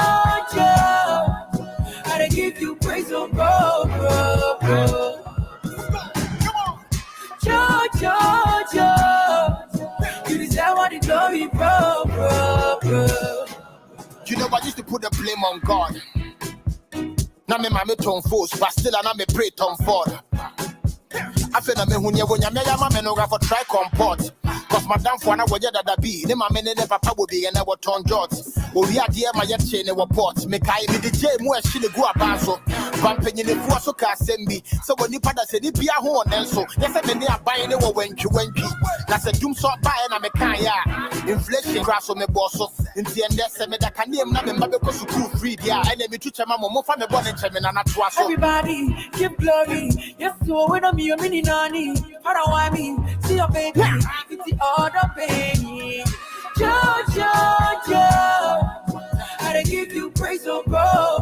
I give you praise, oh bro. Jojo, you deserve all the glory, bro. You know I used to put the blame on God. Now me mama turn force, but still I me pray turn forward. I feel na me hunya wonya me ya mama no ga for try comport. Cause madam for na woje dada be, ne mama ne papa wo be na wo turn jot. O wi ade ma ye che ne wo port, me kai me de je mu a hye ne go abanso. Pampanyi ne fu so ka sembi, so woni pada se ni bia ho onenso. Ye se me ne aban ne wo wantwi. Na se dum so ba na me kan ya. Inflation crash on me boss so. Nti ende se me da kanem na me mba be ko school free dia. Ene me tuche ma mo fa me born nche me na na to aso. Everybody give glory. Yes, so when I'm your mini nanny. How do I mean? See your baby, it's the other baby. Jojo, I give you praise, oh bro.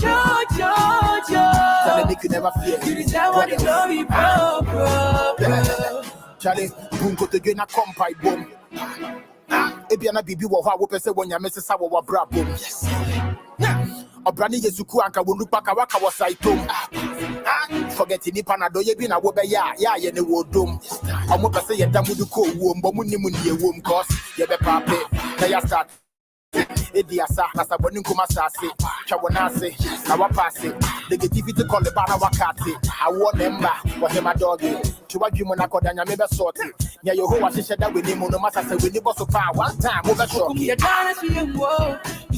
Jojo, make you never fear. you deserve what the glory, bro. Charlie, bunko to gena kompai boom. Ebiana bibi wo ha wo pese wonya mesesa wo brabo. Yes. Obrani yesuku anka wonu paka waka wo saitom. Forget ni panado ye bi na wo be ya ye ne wo dom. Omo pese ye damudu ko wo mbo mu ni mu ni wo cause ye be pape. Na ya start Ediasa, Nasaboni Kumasasi, Chawonase, Nawapasi, the Gitivity call the Bana Wakati, I want member, what him a doggy, to what you Monaco, maybe sorty. Yeah, you who was said that we need Monomasa, we need boss of power one time over short. You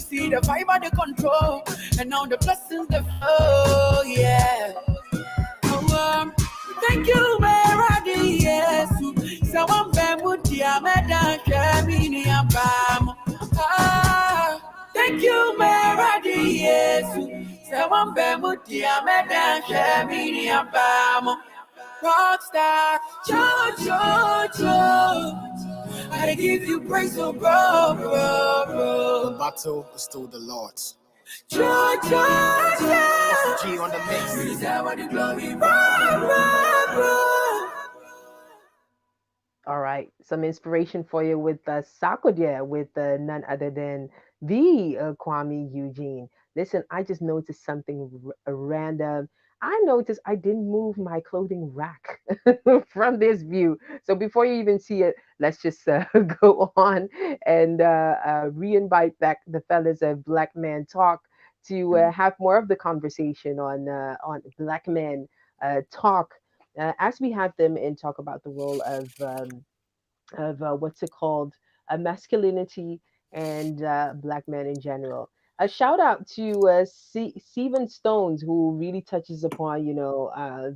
see the vibe of the control, and now the blessings the flow, yeah. Thank you, Meradi, yes. So I'm Bemutia, Medan, Shamini, and Bam. Thank you, Meradi, yes. So I'm Bemutia, Medan, Shamini, and Bam. Rockstar, I give you praise, oh, bro. The battle is still the Lord's. G on the mix. All right, some inspiration for you with Sakodia, with none other than the Kwame Eugene. Listen, I just noticed something random. I noticed I didn't move my clothing rack from this view. So before you even see it, let's just go on and re-invite back the fellas of Black Man Talk to have more of the conversation on Black Men Talk as we have them and talk about the role of what's it called, masculinity and Black men in general. A shout out to Steven Stones, who really touches upon,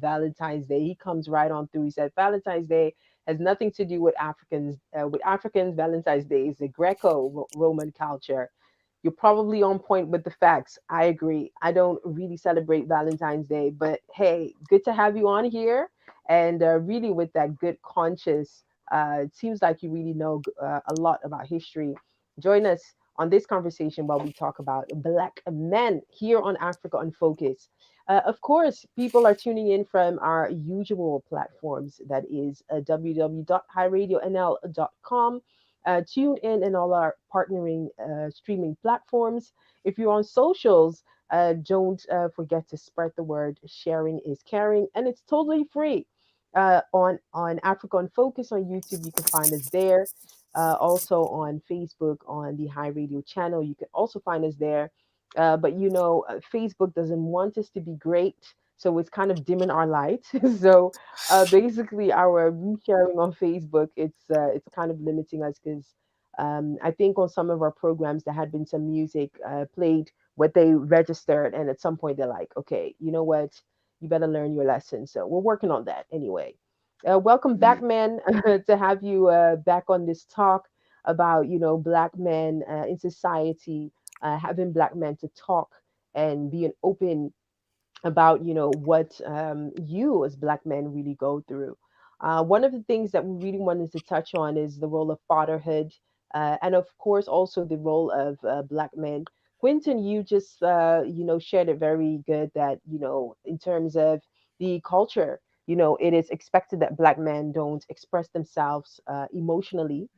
Valentine's Day. He comes right on through. He said Valentine's Day has nothing to do with Africans. With Africans, Valentine's Day is a Greco-Roman culture. You're probably on point with the facts. I agree. I don't really celebrate Valentine's Day, but hey, good to have you on here. And really, with that good conscience, it seems like you really know a lot about history. Join us on this conversation while we talk about Black men here on Africa on Focus. Of course, people are tuning in from our usual platforms. That is www.hiradionnl.com. Tune in all our partnering streaming platforms. If you're on socials, don't forget to spread the word. Sharing is caring, and it's totally free. On Africa on Focus on YouTube, you can find us there. Also on Facebook on the High Radio channel, you can also find us there. But Facebook doesn't want us to be great, so it's kind of dimming our light. So basically, our resharing on Facebook, it's kind of limiting us because I think on some of our programs there had been some music played what they registered, and at some point they're like, okay, you know what? You better learn your lesson. So we're working on that anyway. Welcome back, man, to have you back on this talk about, Black men in society, having Black men to talk and being open about what you as Black men really go through. One of the things that we really wanted to touch on is the role of fatherhood, and of course also the role of Black men. Quentin, you just shared it very good that in terms of the culture, it is expected that Black men don't express themselves emotionally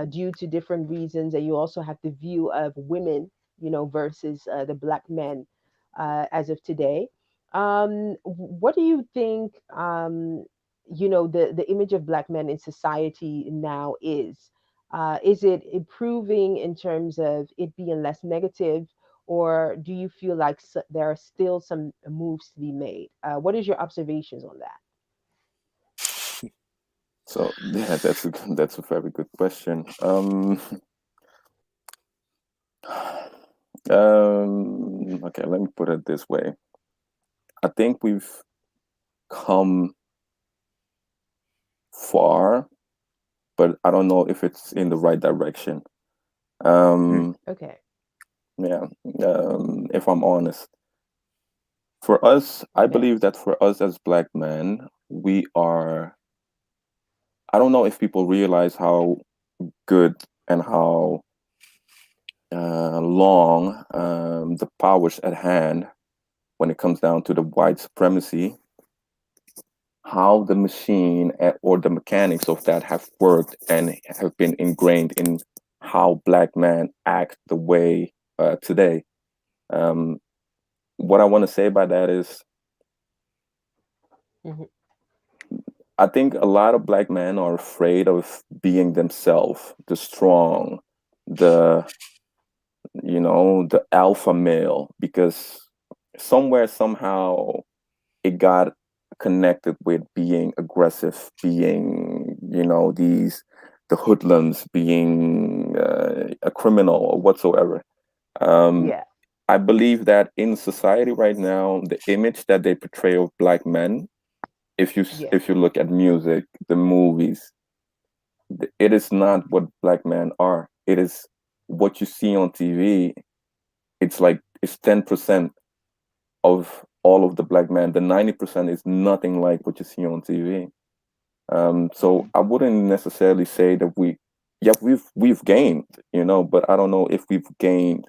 due to different reasons, and you also have the view of women, versus the Black men as of today. What do you think, the image of Black men in society now is? Is it improving in terms of it being less negative, or do you feel like there are still some moves to be made? What is your observations on that? So yeah, that's a very good question. Okay, let me put it this way. I think we've come far, but I don't know if it's in the right direction. Okay. Yeah. If I'm honest, for us, I Okay. believe that for us as Black men, we are. I don't know if people realize how good and how long the powers at hand when it comes down to the white supremacy, how the machine or the mechanics of that have worked and have been ingrained in how black men act the way today. What I want to say by that is, I think a lot of black men are afraid of being themselves, the strong, the the alpha male, because somewhere, somehow, it got connected with being aggressive, being the hoodlums, being a criminal or whatsoever. Yeah. I believe that in society right now, the image that they portray of black men, if you Yeah. if you look at music, the movies, it is not what black men are. It is what you see on TV. It's 10% of all of the black men. The 90% is nothing like what you see on TV. So I wouldn't necessarily say that we've gained, but I don't know if we've gained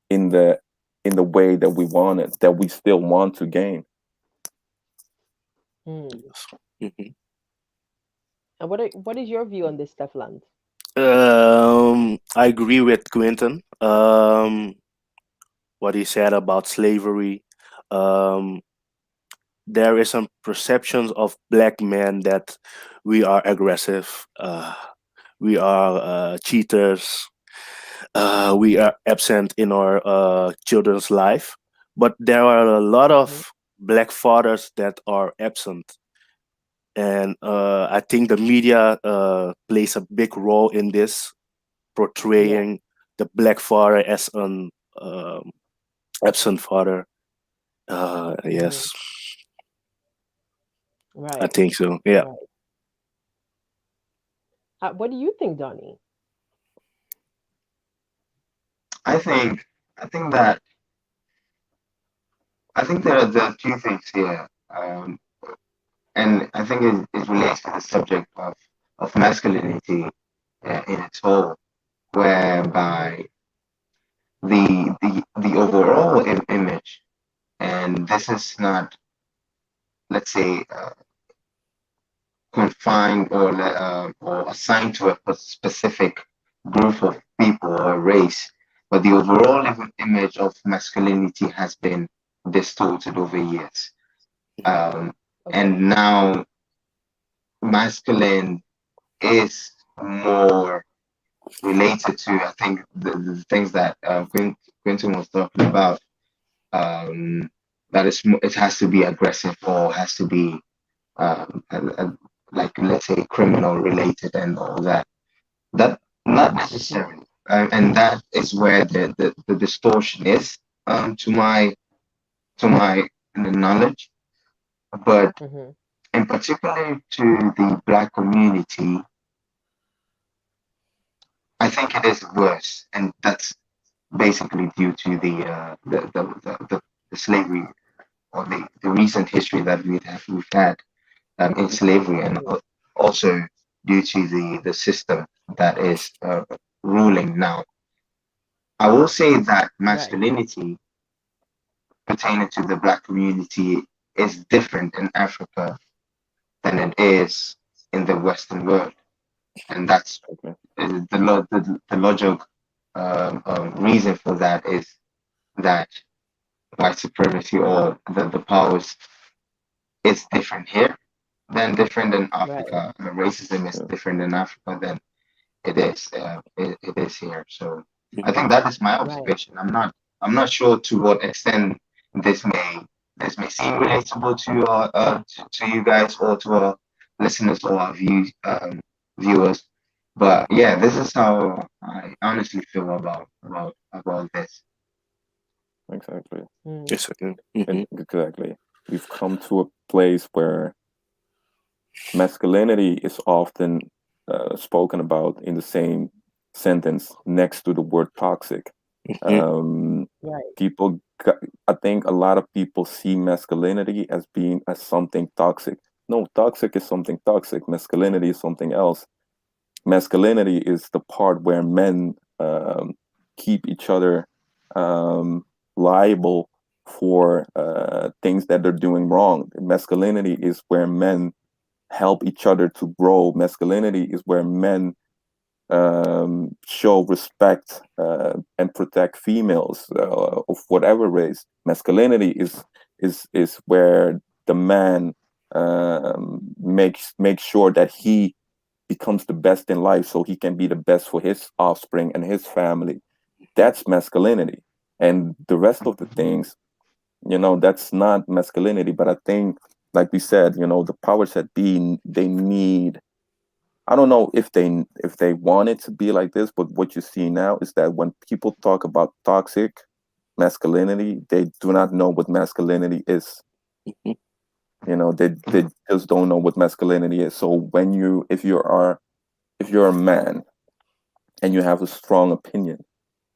in the way that we wanted, that we still want to gain. And what is your view on this, Stefan? I agree with Quentin. What he said about slavery. There is some perceptions of black men that we are aggressive, we are cheaters, we are absent in our children's life. But there are a lot of black fathers that are absent, and I think the media plays a big role in this, portraying the black father as an absent father. Yes, Right. I think so. Yeah. Right. What do you think, Donnie? I think that there are two things here, and I think it relates to the subject of masculinity in its whole, whereby the overall image, and this is not, let's say, confined or assigned to a specific group of people or race, but the overall image of masculinity has been distorted over years. And now masculine is more related to, I think, the things that Quentin was talking about. That it has to be aggressive or has to be like, let's say, criminal related and all that. That not necessarily, and that is where the distortion is, to my knowledge. But in particular to the black community, I think it is worse, and that's basically due to the slavery, or the recent history that we've had in slavery, and also due to the system that is ruling now. I will say that masculinity pertaining to the black community is different in Africa than it is in the Western world, and that's the logic reason for that is that white supremacy or the powers is different here than different in Africa. Racism is different in Africa than it is here. So I think that is my observation. I'm not sure to what extent this may seem relatable to you guys or to our listeners or our viewers. But yeah, this is how I honestly feel about this. Exactly. Exactly. Exactly. We've come to a place where masculinity is often spoken about in the same sentence next to the word toxic. People, I think a lot of people see masculinity as being as something toxic. No, toxic is something toxic. Masculinity is something else. Masculinity is the part where men keep each other liable for things that they're doing wrong. Masculinity is where men help each other to grow. Masculinity is where men show respect and protect females of whatever race. Masculinity is where the man makes sure that he becomes the best in life, so he can be the best for his offspring and his family. That's masculinity, and the rest of the things, that's not masculinity. But I think, like we said, the powers that be, they need. I don't know if they want it to be like this, but what you see now is that when people talk about toxic masculinity, they do not know what masculinity is. They just don't know what masculinity is. So if you're a man and you have a strong opinion,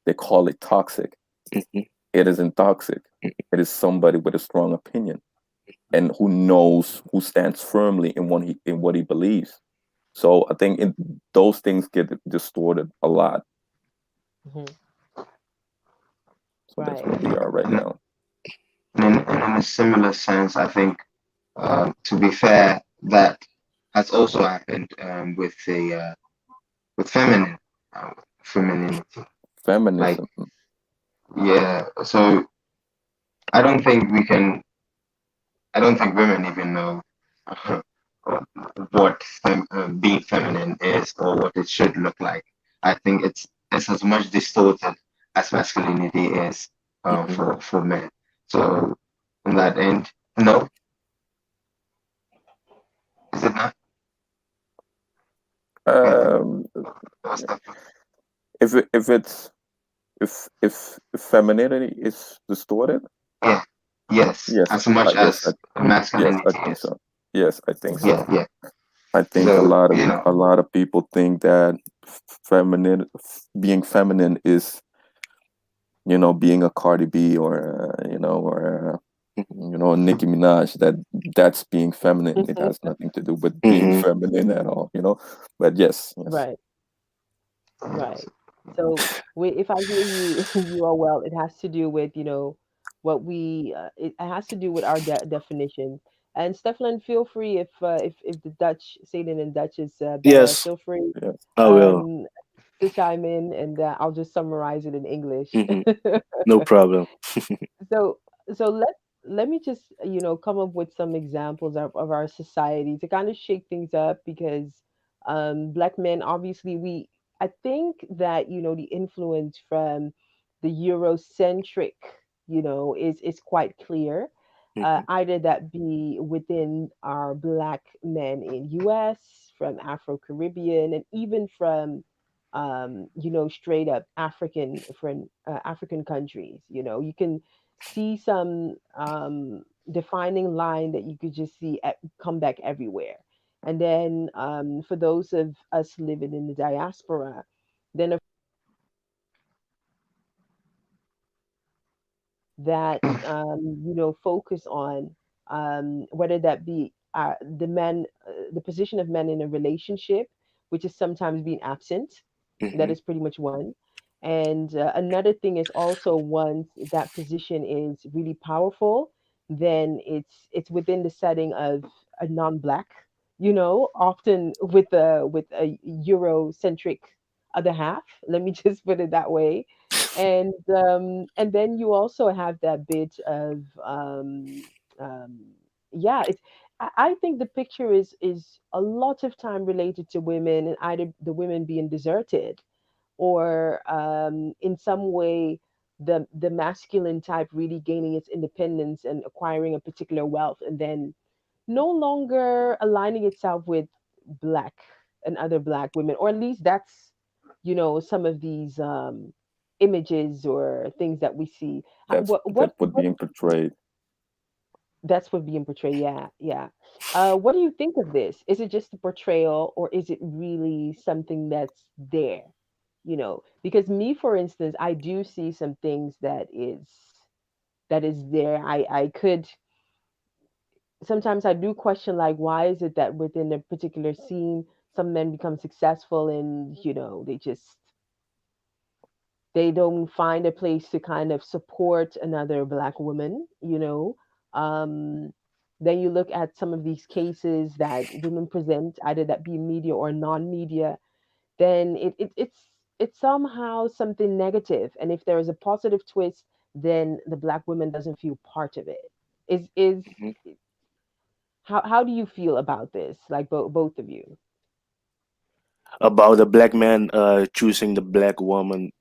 they call it toxic. It isn't toxic. It is somebody with a strong opinion and who stands firmly in what he believes. So I think those things get distorted a lot. Hmm. So that's Right. where we are right now. And in a similar sense, I think, to be fair, that has also happened with femininity. Like, Feminism. yeah. So I don't think we can. I don't think women even know what being feminine is or what it should look like. I think it's as much distorted as masculinity is for men. So on that end, no, is it not? Um, What's that? if femininity is distorted, Yeah, yes, yes, as much yes, as yes, I masculinity think is. so. Yes, I think Yeah, so. yeah. I think So a lot of people think that feminine being feminine is being a Cardi B or Nicki Minaj. That's being feminine. It has nothing to do with being feminine at all. But yes. Right. Right. So if I hear you, you are well, it has to do with, what it has to do with our definition. And Stefan, feel free if the Dutch, saying it in Dutch is better, Yes, feel free Yes. I will. um, to chime in, and I'll just summarize it in English. Hmm. No problem. So let me just come up with some examples of our society to kind of shake things up, because black men, obviously, we I think that the influence from the Eurocentric is quite clear. Hmm. Either that be within our black men in US, from Afro Caribbean, and even from straight up African countries. You can see some defining line that you could just see come back everywhere. And then for those of us living in the diaspora, then that focus on whether that be the position of men in a relationship, which is sometimes being absent. That Hmm. is pretty much one. And another thing is also, once that position is really powerful, then it's within the setting of a non-black, often with a Eurocentric other half. Let me just put it that way. And then you also have that bit of um, yeah, I think the picture is a lot of time related to women, and either the women being deserted, or in some way the masculine type really gaining its independence and acquiring a particular wealth, and then no longer aligning itself with black and other black women, or at least that's some of these images or things that we see. That's what being portrayed. That's what being portrayed. Yeah, yeah. What do you think of this? Is it just a portrayal, or is it really something that's there? Because me, for instance, I do see some things that is there. I could sometimes I do question, like, why is it that within a particular scene some men become successful and they just they don't find a place to kind of support another black woman, you know. um, then you look at some of these cases that women present, either that be media or non-media, then it's somehow something negative. And if there is a positive twist, then the black woman doesn't feel part of it. Is Mhm. how do you feel about this, like both of you? About the black man choosing the black woman.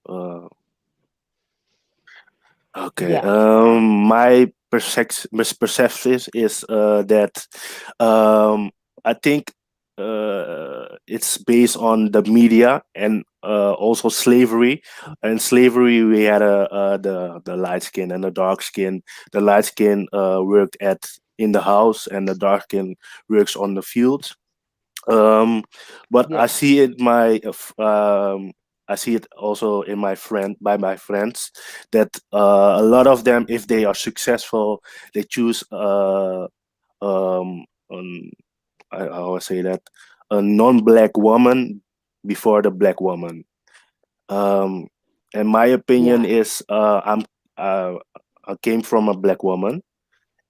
Okay. Yeah, My perception is that um, I think it's based on the media and also slavery. And slavery, we had the light skin and the dark skin. The light skin worked at in the house, and the dark skin works on the field. um but I yeah, see it my I see it also in my friends that a lot of them, if they are successful, they choose um I always say that a non-black woman before the black woman. um and my opinion yeah. is uh I came from a black woman,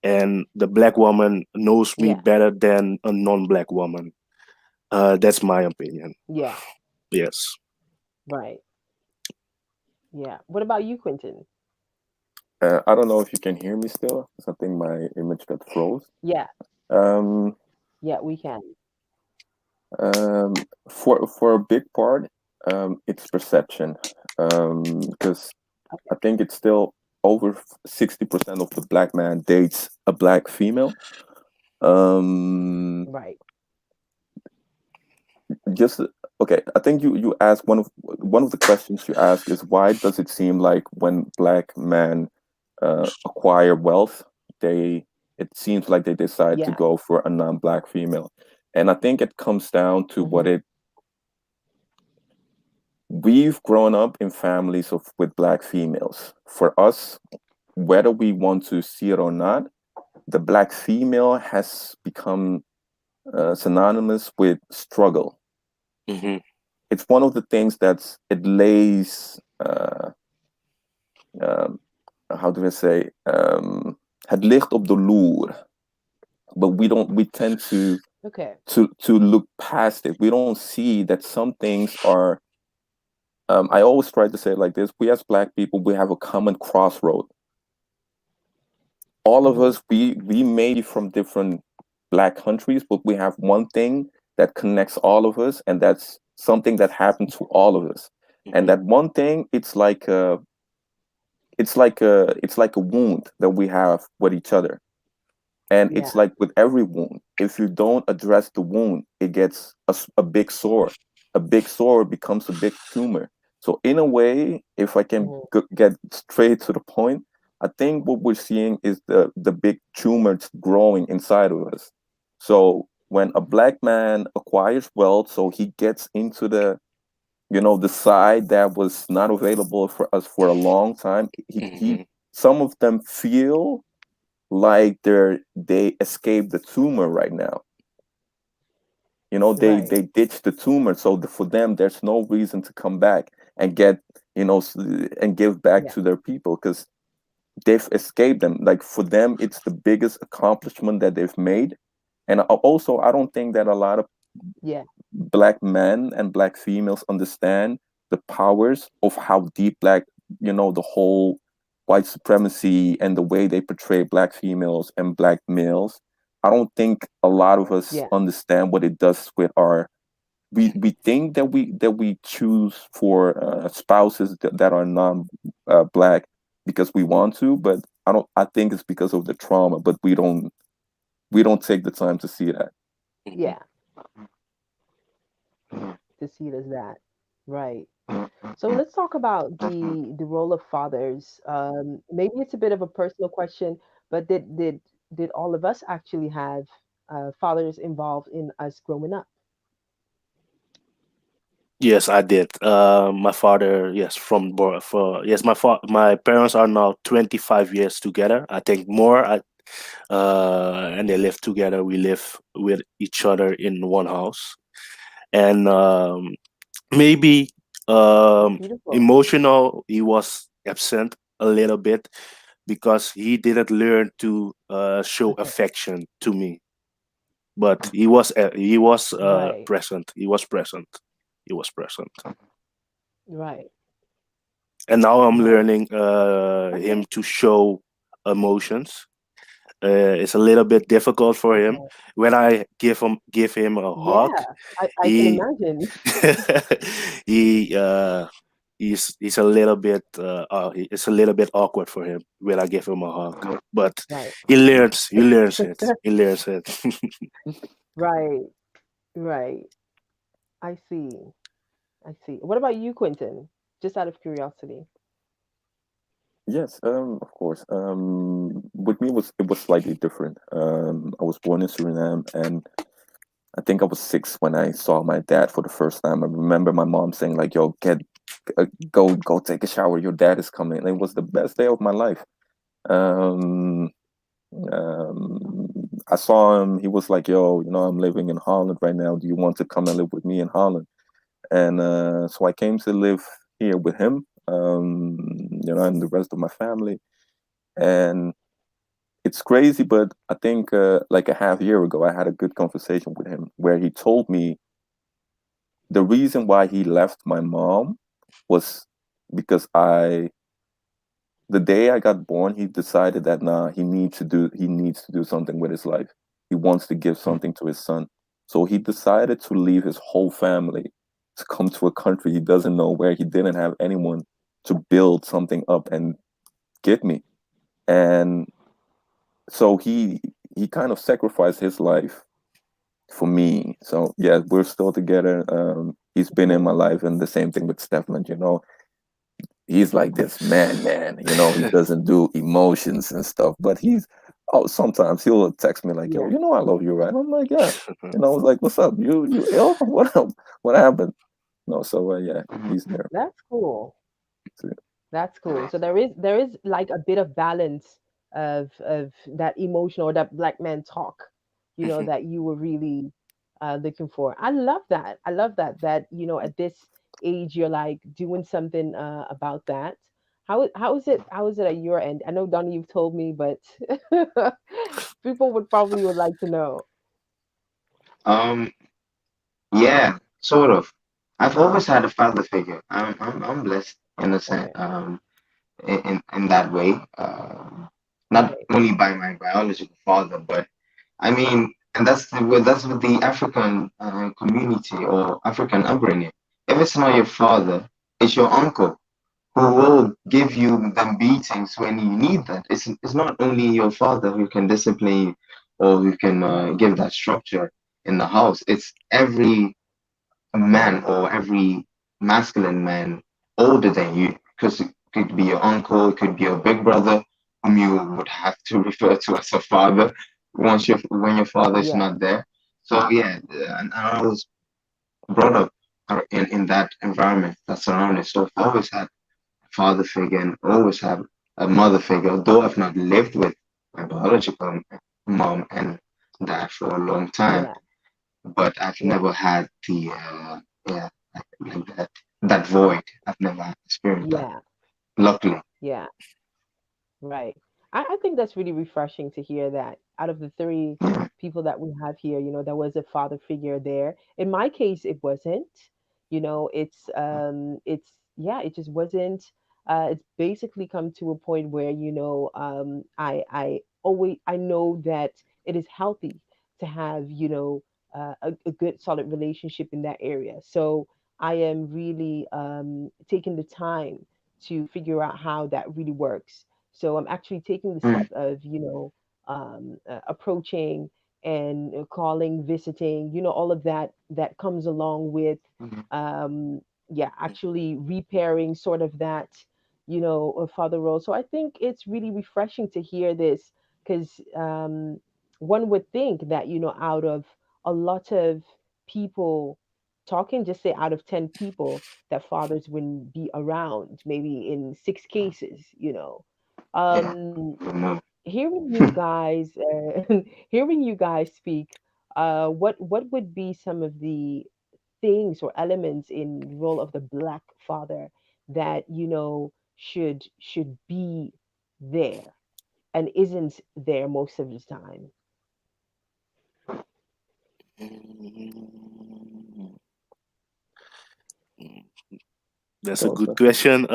and the black woman knows me Yeah, better than a non-black woman. That's my opinion. yeah, Yes. right. Yeah. What about you, Quentin? I don't know if you can hear me still. 'Cause I think my image got froze. Yeah, Um, yeah, we can. um, for a big part, it's perception. Because I think it's still over 60% of the black man dates a black female. Um, Right. just okay. I think you asked one of the questions you ask is why does it seem like when black men acquire wealth, they it seems like they decide to Yeah. go for a non-black female, and I think it comes down to what Mm-hmm. it we've grown up in families of with black females. For us, whether we want to see it or not, the black female has become synonymous with struggle. Hmm. It's one of the things that's it lays um, how do I say het ligt op de loer, but we tend Okay. to look past it. We don't see that some things are. I always try to say it like this: we as black people, we have a common crossroad. All of Mm-hmm. us, we may be from different black countries, but we have one thing that connects all of us, and that's something that happened to all of us. And Hmm. that one thing, it's like a wound that we have with each other. And Yeah. it's like with every wound, if you don't address the wound, it gets a big sore. A big sore becomes a big tumor. So in a way, if I can Mm-hmm. get straight to the point, I think what we're seeing is the big tumor growing inside of us. So when a black man acquires wealth, so he gets into the side that was not available for us for a long time. He Hmm. some of them feel like they escaped the tumor right now. Right. They ditched the tumor, so for them there's no reason to come back and get and give back Yeah. to their people because they've escaped them. Like for them, it's the biggest accomplishment that they've made. And also, I don't think that a lot of Yeah. black men and black females understand the powers of how deep the whole white supremacy and the way they portray black females and black males. I don't think a lot of us Yeah. understand what it does with our. We think that we choose for spouses that are non black because we want to, but I think it's because of the trauma, but we don't take the time to see that. Hmm. Yeah. To see it as that. Right. So let's talk about the role of fathers. Maybe it's a bit of a personal question, but did all of us actually have fathers involved in us growing up? Yes, I did. My father, yes, yes, my parents are now 25 years together. I think more. And they live together. We live with each other in one house, and maybe Beautiful. Emotional, he was absent a little bit because he didn't learn to show Okay. affection to me. But he was Right. present. He was present. He was present. Right. And now I'm Right. learning Okay. him to show emotions. It's a little bit difficult for him. Okay. When I give him a hug, Yeah. I can he imagine. he he's a little bit it's a little bit awkward for him when I give him a hug. But Right. he learns it. Right. Right. I see. I see. What about you, Quentin? Just out of curiosity. Yes, of course. With me it was slightly different. I was born in Suriname, and I think I was 6 when I saw my dad for the first time. I remember my mom saying like, "Yo, go take a shower. Your dad is coming." And it was the best day of my life. Um, I saw him. He was like, "Yo, I'm living in Holland right now. Do you want to come and live with me in Holland?" And so I came to live here with him, and the rest of my family. And it's crazy, but I think like a half year ago, I had a good conversation with him where he told me the reason why he left my mom was because the day I got born, he decided that he needs to do something with his life. He wants to give something to his son. So he decided to leave his whole family to come to a country he doesn't know, where he didn't have anyone to build something up and give me. And so he kind of sacrificed his life for me. So yeah, we're still together. He's been in my life, and the same thing with Stefan. He's like this man. He doesn't do emotions and stuff, but sometimes he'll text me like, "Yo, Yeah. I love you, right?" I'm like, "Yeah." I was like, "What's up? You ill? What happened?" No, so yeah, he's there. That's cool. So, That's cool. So there is like a bit of balance of that emotional or that black man talk, that you were really looking for. I love that. I love that at this age you're like doing something about that. How is it at your end? I know Donnie you've told me, but people would like to know. Um, yeah, sort of. I've always had a father figure. I'm blessed in a sense, Okay. in that way. Not Right. only by my biological father, but I mean, and that's with the African community or African upbringing. If it's not your father, it's your uncle who will give you them beatings when you need that. It's not only your father who can discipline you or who can Right. give that structure in the house. It's every man or every masculine man older than you, because it could be your uncle, it could be your big brother, whom you would have to refer to as a father when your father is Yeah. not there. So yeah, and I was brought up in that environment, that surrounding. So I've always had a father figure and always have a mother figure, though I've not lived with my biological mom and dad for a long time, Yeah. but I've Yeah. never had the yeah, like that void. I've never experienced that. Yeah. Luckily. Yeah. Right. I think that's really refreshing to hear that out of the three people that we have here, there was a father figure there. In my case, it wasn't. It's yeah, it just wasn't. It's basically come to a point where, I know that it is healthy to have, a good solid relationship in that area. So I am really taking the time to figure out how that really works. So I'm actually taking the Mm, step of, approaching and calling, visiting, all of that comes along with, mm, um, yeah, actually repairing sort of that, a father role. So I think it's really refreshing to hear this because one would think that, out of a lot of people talking, just say out of 10 people, that fathers wouldn't be around, maybe in 6 cases, yeah. um No. hearing you guys hearing you guys speak, what would be some of the things or elements in the role of the black father that should be there and isn't there most of the time? Mm, That's a good Joseph. question.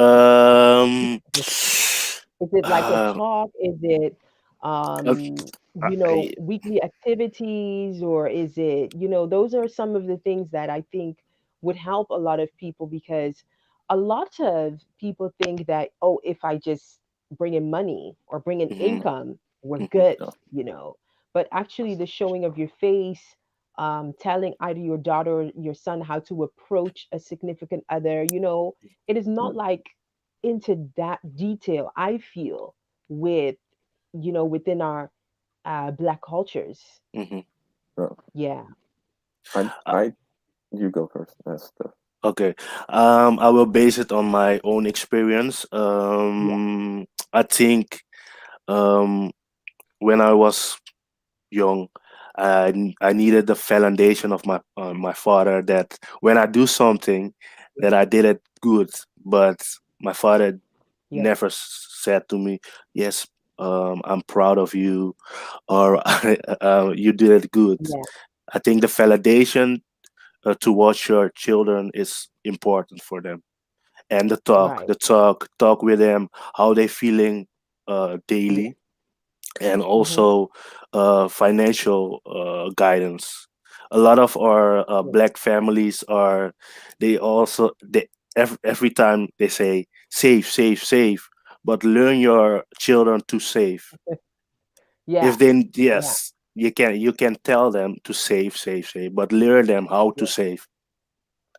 Is it like a Uh, talk? Is it, okay, I- weekly activities, or is it, those are some of the things that I think would help a lot of people, because a lot of people think that, oh, if I just bring in money or bring in mhm, income, we're mhm, good. But actually, the showing of your face, telling either your daughter or your son how to approach a significant other, it is Yeah. not like into that detail, I feel, with within our black cultures. mhm. So Yeah. I Uh, I you go first. That's the okay. I will base it on my own experience. Yeah. I think um, when I was young, I needed the foundation of my father, that when I do something, that I did it good. But my father Yeah. never said to me, "Yes, I'm proud of you," or "You did it good." Yeah. I think the validation towards your children is important for them, and Right. talk with them, how they feeling Yeah. daily, and Mm-hmm. also financial guidance. A lot of our Yeah. black families are, every time they say save, save, save, but learn your children to save. If Yeah. they, Yeah. yes, you can tell them to save, save, save, but learn them how to Yeah. save.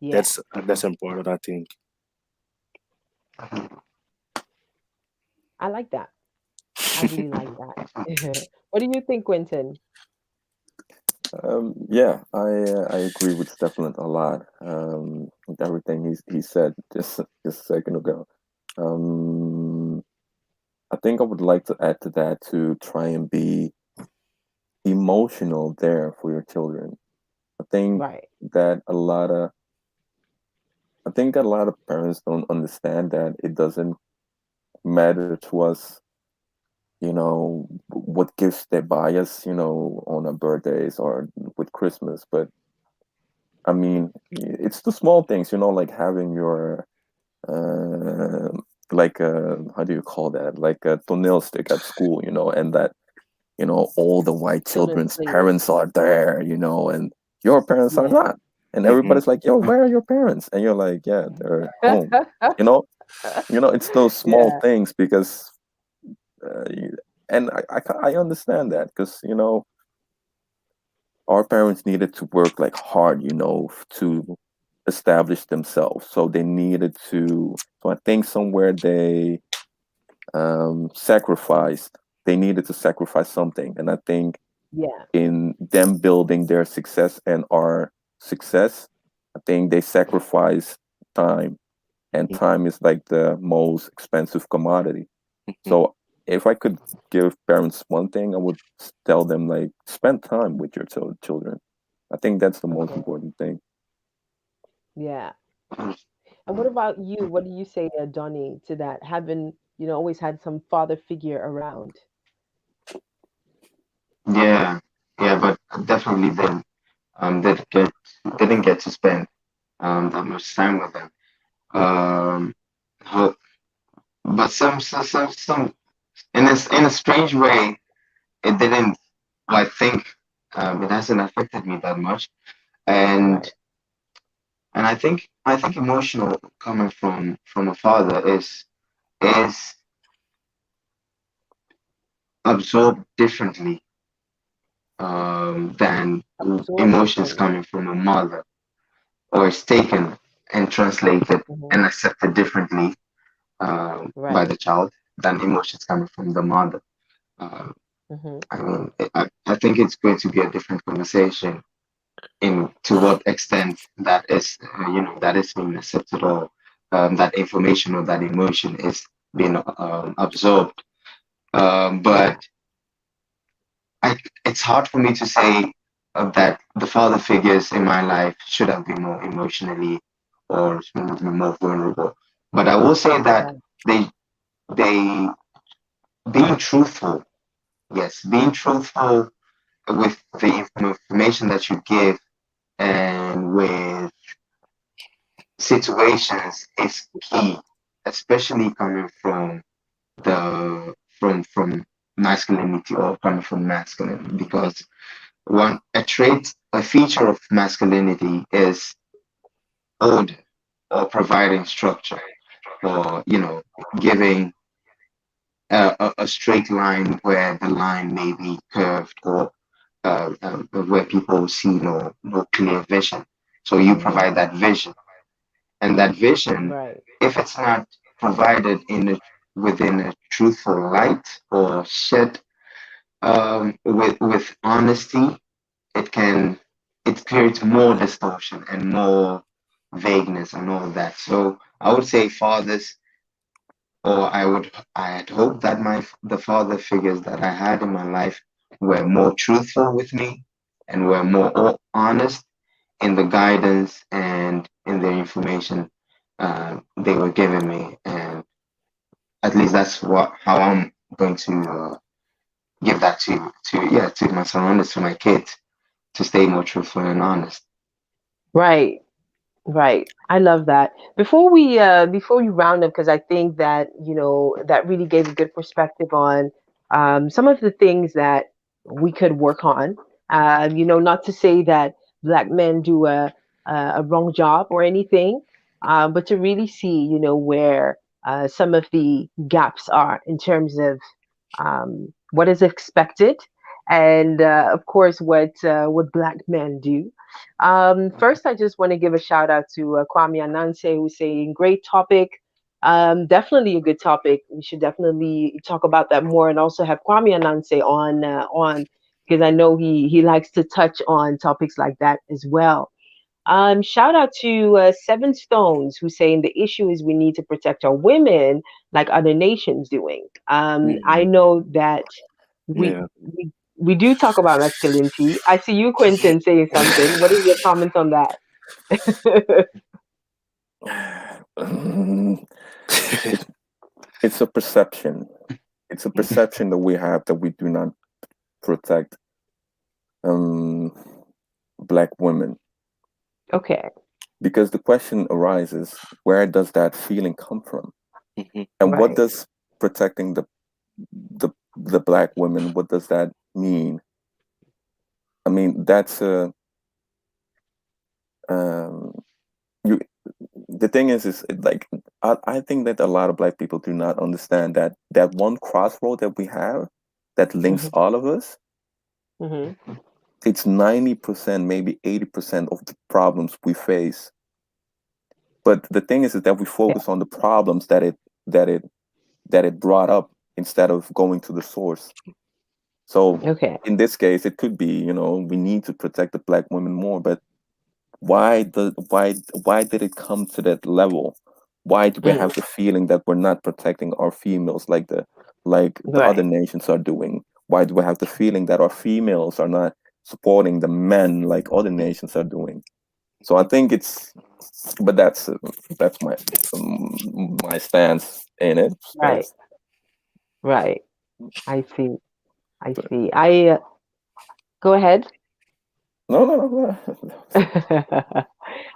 Yeah. That's important, I think. I like that. I really like that. What do you think, Quentin? yeah, I agree with Stefan a lot. With everything he said just a second ago. Um, I think I would like to add to that to try and be emotional there for your children. I think Right. that a lot of I think that a lot of parents don't understand that it doesn't matter to us, what gifts they buy us, on our birthdays or with Christmas. But I mean, it's the small things, like having your uh, like how do you call that? Like a toenail stick at school, and that all the white Children's children's play. parents are there, and your parents are Yeah. not. And Hmm. everybody's like, "Yo, where are your parents?" And you're like, "Yeah, they're home." You know, it's those small Yeah. things because, and I understand that because our parents needed to work like hard, to establish themselves. So they needed to. So I think somewhere they sacrificed. They needed to sacrifice something, and I think Yeah. in them building their success and our success, I think they sacrifice time, and time is like the most expensive commodity. Hmm. So if I could give parents one thing, I would tell them like spend time with your children. I think that's the most Okay. important thing. Yeah. And what about you? What do you say, Donnie, to that? Having, always had some father figure around. Yeah, yeah, but definitely didn't get to spend that much time with them. Um, ho- but some in a strange way, it didn't. I think it hasn't affected me that much, and Right. I think emotional coming from a father is absorbed differently than Absorbed emotions differently. coming from a mother, or is taken and translated Hmm. and accepted differently by Right. the child than emotions coming from the mother. Uh, Hmm. I mean, I think it's going to be a different conversation in to what extent that is being accepted, or that information or that emotion is being absorbed. Yeah. But it's hard for me to say that the father figures in my life should have been more emotionally or more vulnerable. But I will say that they being truthful, yes, being truthful with the information that you give and with situations is key, especially coming from from masculinity or coming from masculine, because a feature of masculinity is order or providing structure or giving a straight line where the line may be curved or where people see no clear vision. So you provide that vision, and that vision, Right. if it's not provided within a truthful light or shed with honesty, it creates more distortion and more vagueness and all of that. So I would say fathers, or I had hoped that the father figures that I had in my life were more truthful with me and were more honest in the guidance and in the information they were giving me. And at least that's how I'm going to give that to my surroundings, to my kids, to stay more truthful and honest. Right. Right. I love that. Before we round up, because I think that, that really gave a good perspective on some of the things that we could work on. Not to say that black men do a wrong job or anything, but to really see, where some of the gaps are in terms of what is expected, and of course what black men do. First, I just want to give a shout out to Kwame Ananse, who's saying, great topic. Definitely a good topic. We should definitely talk about that more, and also have Kwame Ananse on because I know he likes to touch on topics like that as well. Shout out to Seven Stones, who's saying the issue is we need to protect our women like other nations doing. I know that we, Yeah. we do talk about masculinity. I see you, Quentin, saying something. What is your comment on that? It's a perception. It's a perception that we have that we do not protect um, black women. Okay. Because the question arises, where does that feeling come from? And what Right. does protecting the black women, what does that mean? I mean, that's you. The thing is like I think that a lot of black people do not understand that one crossroad that we have that links all of us. Mm-hmm. It's 90%, maybe 80% of the problems we face. But the thing is that we focus on the problems that it brought up instead of going to the source. So Okay. in this case, it could be, we need to protect the black women more, but why did it come to that level? Why do we have the feeling that we're not protecting our females like the other Right. nations are doing? Why do we have the feeling that our females are not supporting the men like other nations are doing? So I think but that's my stance in it. Right. Right. I see. I see. I go ahead. No.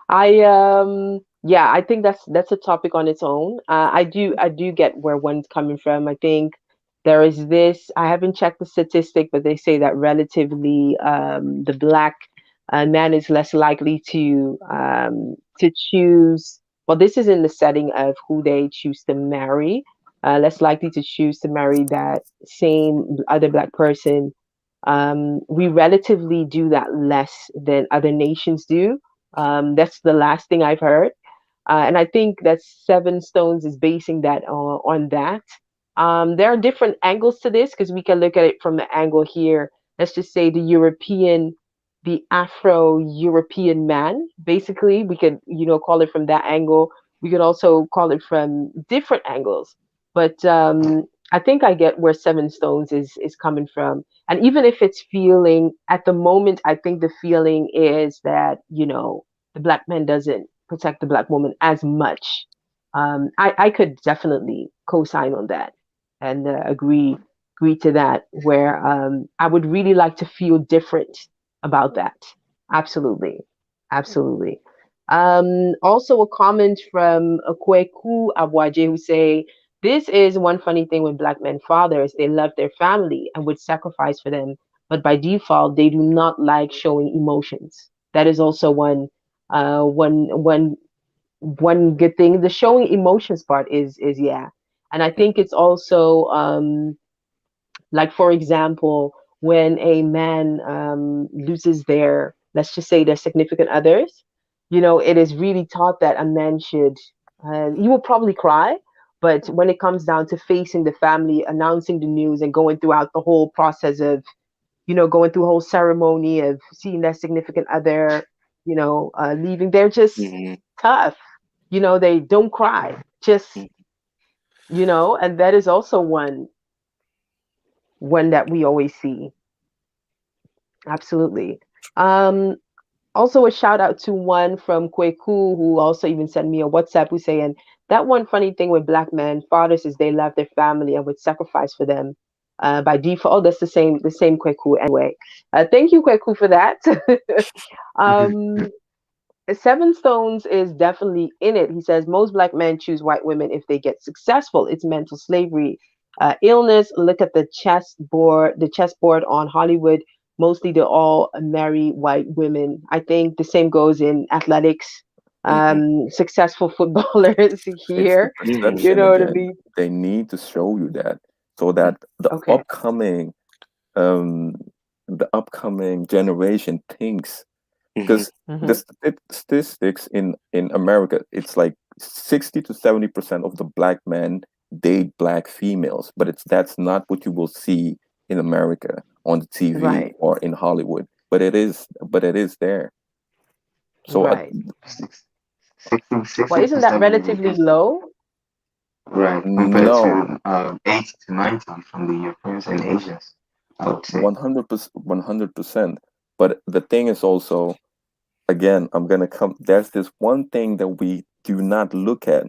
I think that's a topic on its own. I do get where one's coming from. I think there is this. I haven't checked the statistic, but they say that relatively the black man is less likely to choose. Well, this is in the setting of who they choose to marry. Less likely to choose to marry that same other black person. We relatively do that less than other nations do. That's the last thing I've heard. And I think that Seven Stones is basing that on that. There are different angles to this because we can look at it from the angle here. Let's just say the Afro-European man. Basically, we could, call it from that angle. We could also call it from different angles. But I think I get where Seven Stones is coming from. And even if it's feeling at the moment, I think the feeling is that, the black man doesn't protect the black woman as much. I could definitely co-sign on that and agree to that, where I would really like to feel different about that. Absolutely. Absolutely. Also a comment from Kweku Abwaje who say, this is one funny thing with black men fathers. They love their family and would sacrifice for them, but by default, they do not like showing emotions. That is also one good thing. The showing emotions part is yeah, and I think it's also like, for example, when a man loses their, let's just say, their significant others, it is really taught that a man should, you will probably cry, but when it comes down to facing the family, announcing the news, and going throughout the whole process of, going through a whole ceremony of seeing their significant other, leaving, they're just Mhm. tough. They don't cry, just, and that is also one that we always see. Absolutely. Um, Also a shout out to one from Kweku who also even sent me a WhatsApp who's saying that one funny thing with black men fathers is they love their family and would sacrifice for them by default. Oh, that's the same Kweku anyway. Thank you, Kweku, for that. um, Seven Stones is definitely in it. He says most black men choose white women if they get successful. It's mental slavery. Illness. Look at the chessboard on Hollywood. Mostly they're all marry white women. I think the same goes in athletics. Mhm. Successful footballers It's the here. You perception know what I again. mean? They need to show you that so that Okay. um the upcoming generation thinks, Mhm. because the Hmm. statistics in America, it's like 60 to 70% of the black men date black females, but that's not what you will see in America on the TV Right. or in Hollywood. But it is there. So Right. Six, 60, Well, 60 isn't to that 70 relatively is low? right compared no, to 80 to 90 from the Europeans and Asians, I would say. 100%, 100%. But the thing is also, again, I'm gonna come. There's this one thing that we do not look at.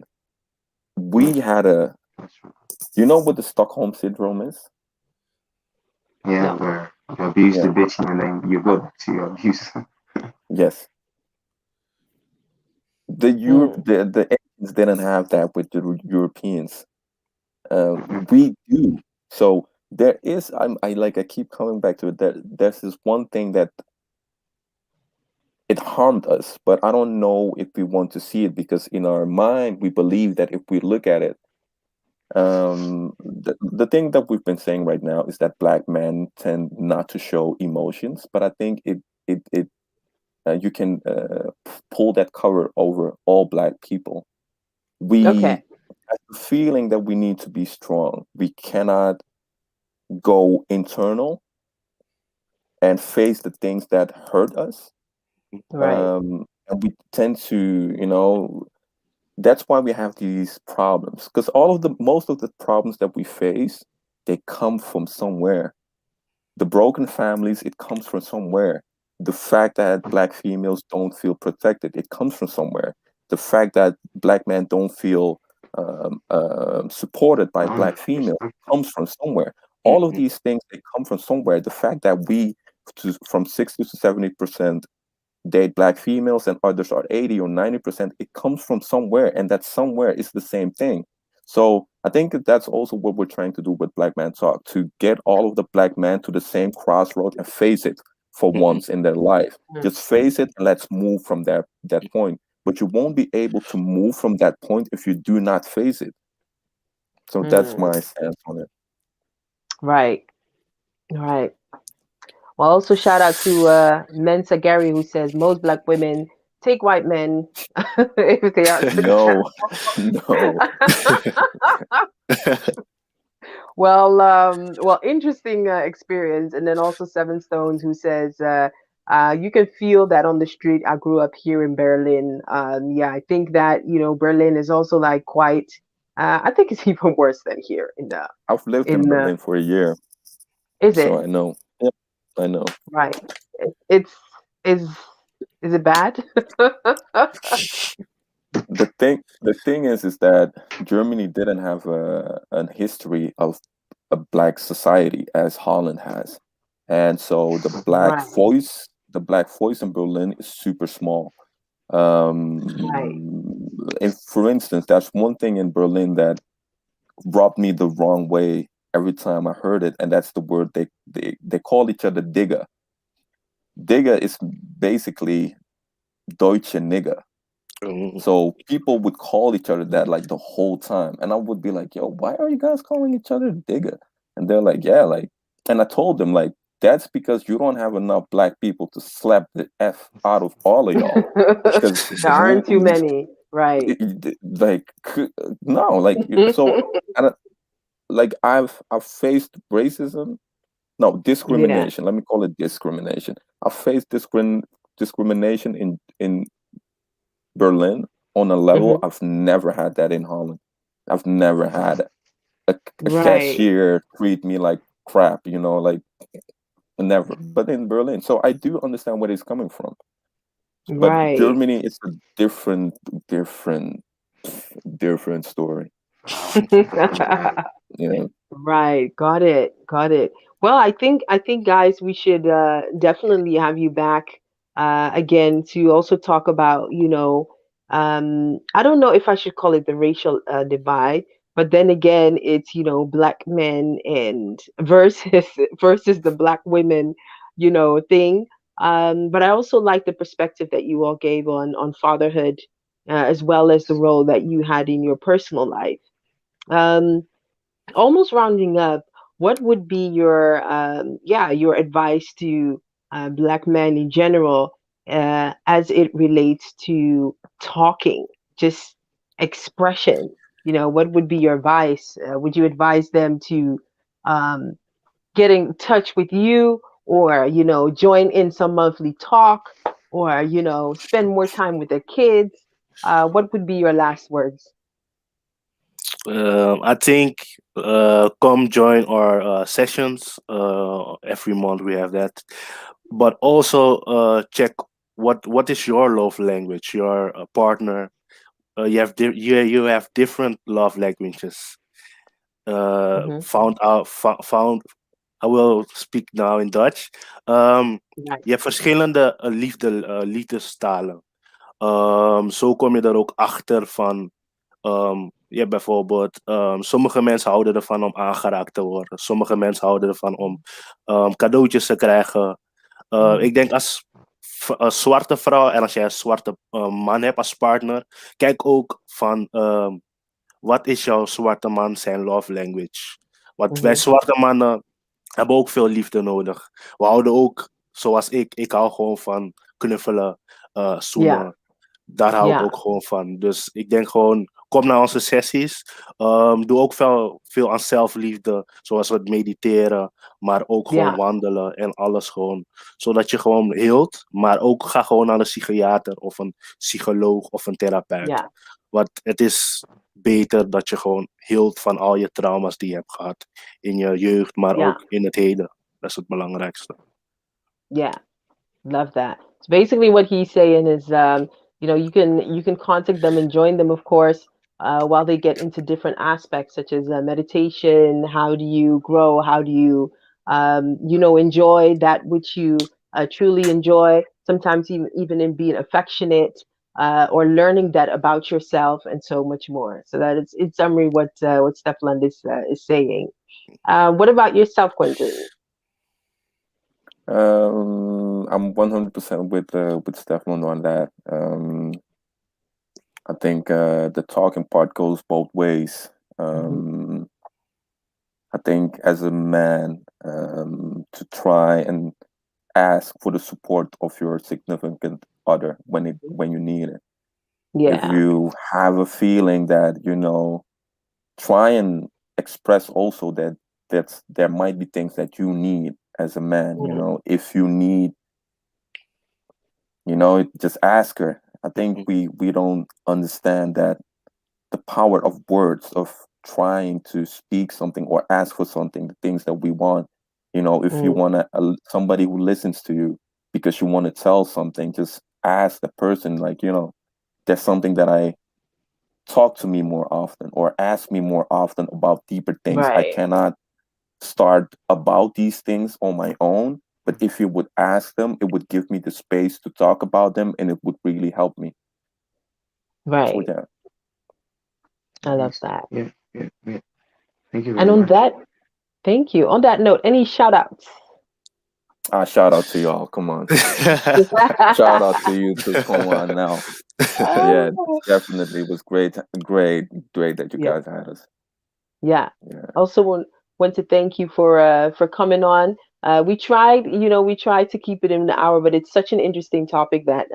Mm, We had a, that's right. you know what the Stockholm syndrome is? Yeah, No. where you abuse the Yeah. bitch and then you go back to your abuse. Yes. The Europe, Mm. the Asians didn't have that with the Europeans. Mhm. We do. So there is. I keep coming back to it. There's this one thing that it harmed us, but I don't know if we want to see it, because in our mind we believe that if we look at it, the thing that we've been saying right now is that black men tend not to show emotions, but I think it you can pull that cover over all black people. We Okay. have the feeling that we need to be strong. We cannot go internal and face the things that hurt us. Right. And we tend to, that's why we have these problems, because most of the problems that we face, they come from somewhere. The broken families, it comes from somewhere. The fact that black females don't feel protected, it comes from somewhere. The fact that black men don't feel supported by Honored, black females respected. comes from somewhere. All of Mhm. these things, they come from somewhere. The fact that from 60 to 70% date black females and others are 80 or 90%, it comes from somewhere, and that somewhere is the same thing. So I think that's also what we're trying to do with Black Man Talk, to get all of the black men to the same crossroad and face it for Mhm. once in their life. Mm. Just face it and let's move from that point. But you won't be able to move from that point if you do not face it. So that's Mm. my stance on it. Right. Right. Well, also shout out to Mensa Gary who says most black women take white men if they are No, successful. no. Well, interesting experience. And then also Seven Stones who says you can feel that on the street. I grew up here in Berlin. Yeah, I think that Berlin is also like quite I think it's even worse than here in the I've lived in in the. Berlin for a year, Is so it I know. Yep, I know. right? It's is is it bad? The thing is that Germany didn't have an history of a black society as Holland has, and so Right, the black voice in Berlin is super small. right. And for instance, that's one thing in Berlin that rubbed me the wrong way every time I heard it, and that's the word they call each other digger. Digger is basically Deutsche nigger. Mm. So people would call each other that like the whole time. And I would be like, yo, why are you guys calling each other digger? And they're like, yeah, like, and I told them, like, that's because you don't have enough black people to slap the F out of all of y'all. Because, There aren't too many, right? like, no, like, so, and, like, I've faced racism. No, Yeah. discrimination. Let me call it discrimination. I've faced discrimination in Berlin on a level Hmm. I've never had that in Holland. I've never had a Right, cashier treat me like crap, like never. But in Berlin, so I do understand where he's coming from. But right. Germany, it's a different, different story. You know. Right, got it, got it. Well, I think guys, we should definitely have you back again to also talk about, I don't know if I should call it the racial divide, but then again, it's, black men and versus versus the black women, thing. But I also like the perspective that you all gave on fatherhood, as well as the role that you had in your personal life. Um, Almost rounding up, what would be your advice to black men in general, as it relates to talking, just expression? What would be your advice? Would you advise them to um, get in touch with you, or join in some monthly talk, or spend more time with their kids? What would be your last words? I think come join our sessions. Every month we have that, but also check what is your love language. Your partner. You have different love languages. Hmm. Found. I will speak now in Dutch. Right. Je hebt verschillende liefdestalen. Zo kom je er ook achter van. Je hebt bijvoorbeeld, sommige mensen houden ervan om aangeraakt te worden. Sommige mensen houden ervan om cadeautjes te krijgen. Ik denk als zwarte vrouw en als jij een zwarte man hebt als partner, kijk ook van wat is jouw zwarte man zijn love language. Want wij Hmm. zwarte mannen hebben ook veel liefde nodig. We houden ook, zoals ik hou gewoon van knuffelen, Yeah. zoenen. Daar hou ik Yeah. ook gewoon van. Dus ik denk gewoon, kom naar onze sessies. Doe ook veel aan zelfliefde, zoals het mediteren, maar ook gewoon Yeah. wandelen en alles gewoon. Zodat je gewoon heelt, maar ook ga gewoon naar een psychiater of een psycholoog of een therapeut. Yeah. Want het is beter dat je gewoon heelt van al je trauma's die je hebt gehad in je jeugd, maar Yeah. ook in het heden. Dat is het belangrijkste. Yeah. Love that. So basically, what he's saying is, you can contact them and join them, of course, while they get into different aspects such as meditation. How do you grow? How do you, enjoy that which you truly enjoy? Sometimes even in being affectionate, or learning that about yourself, and so much more. So that is, in summary, what Stefan is saying. What about yourself, Quentin? I'm 100% with Stefan on that. I think the talking part goes both ways. Hmm. I think as a man, to try and ask for the support of your significant other when you need it. If Yeah. you have a feeling that try and express also that there might be things that you need as a man. If you need, just ask her. I think we don't understand that the power of words, of trying to speak something or ask for something, the things that we want. If you want somebody who listens to you because you want to tell something, just ask the person, like, there's something that I talk to me more often, or ask me more often about deeper things. I Right. cannot start about these things on my own, but if you would ask them, it would give me the space to talk about them, and it would really help me. Right. So yeah. I love that. Yeah. Thank you And very on much. that, thank you. On that note, any shout outs? Shout out to y'all. Come on. Shout out to you too. Come on now. Yeah, definitely was great that you Yeah. guys had us. Yeah. Yeah. Also want to thank you for coming on. We tried to keep it in an hour, but it's such an interesting topic that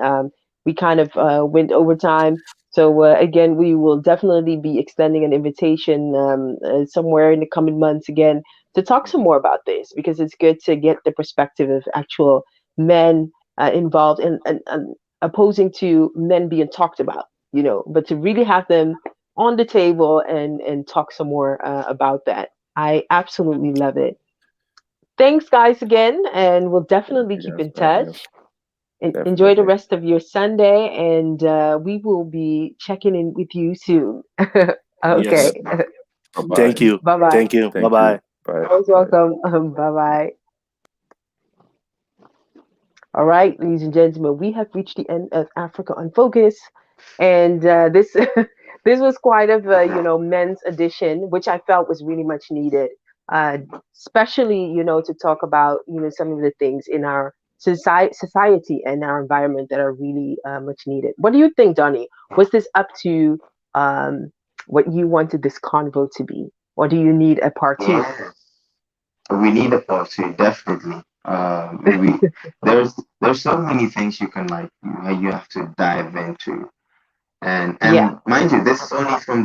we kind of went over time. So again, we will definitely be extending an invitation somewhere in the coming months again to talk some more about this, because it's good to get the perspective of actual men involved and opposing to men being talked about, but to really have them on the table and talk some more about that. I absolutely love it. Thanks, guys, again, and we'll definitely keep in touch. Enjoy the Definitely. rest of your Sunday, and we will be checking in with you soon. Okay. Definitely. Bye-bye. Thank you. Bye bye. Thank you. Bye bye. Bye. Always welcome. Bye bye. All right, ladies and gentlemen, we have reached the end of Africa on Focus, and this this was quite of a men's edition, which I felt was really much needed, uh, especially to talk about some of the things in our society and our environment that are really much needed. What do you think, Donnie? Was this up to um, what you wanted this convo to be, or do you need a part two? Yes. We need a part two, definitely. We there's so many things you can you have to dive into, and Yeah, mind you, this is only from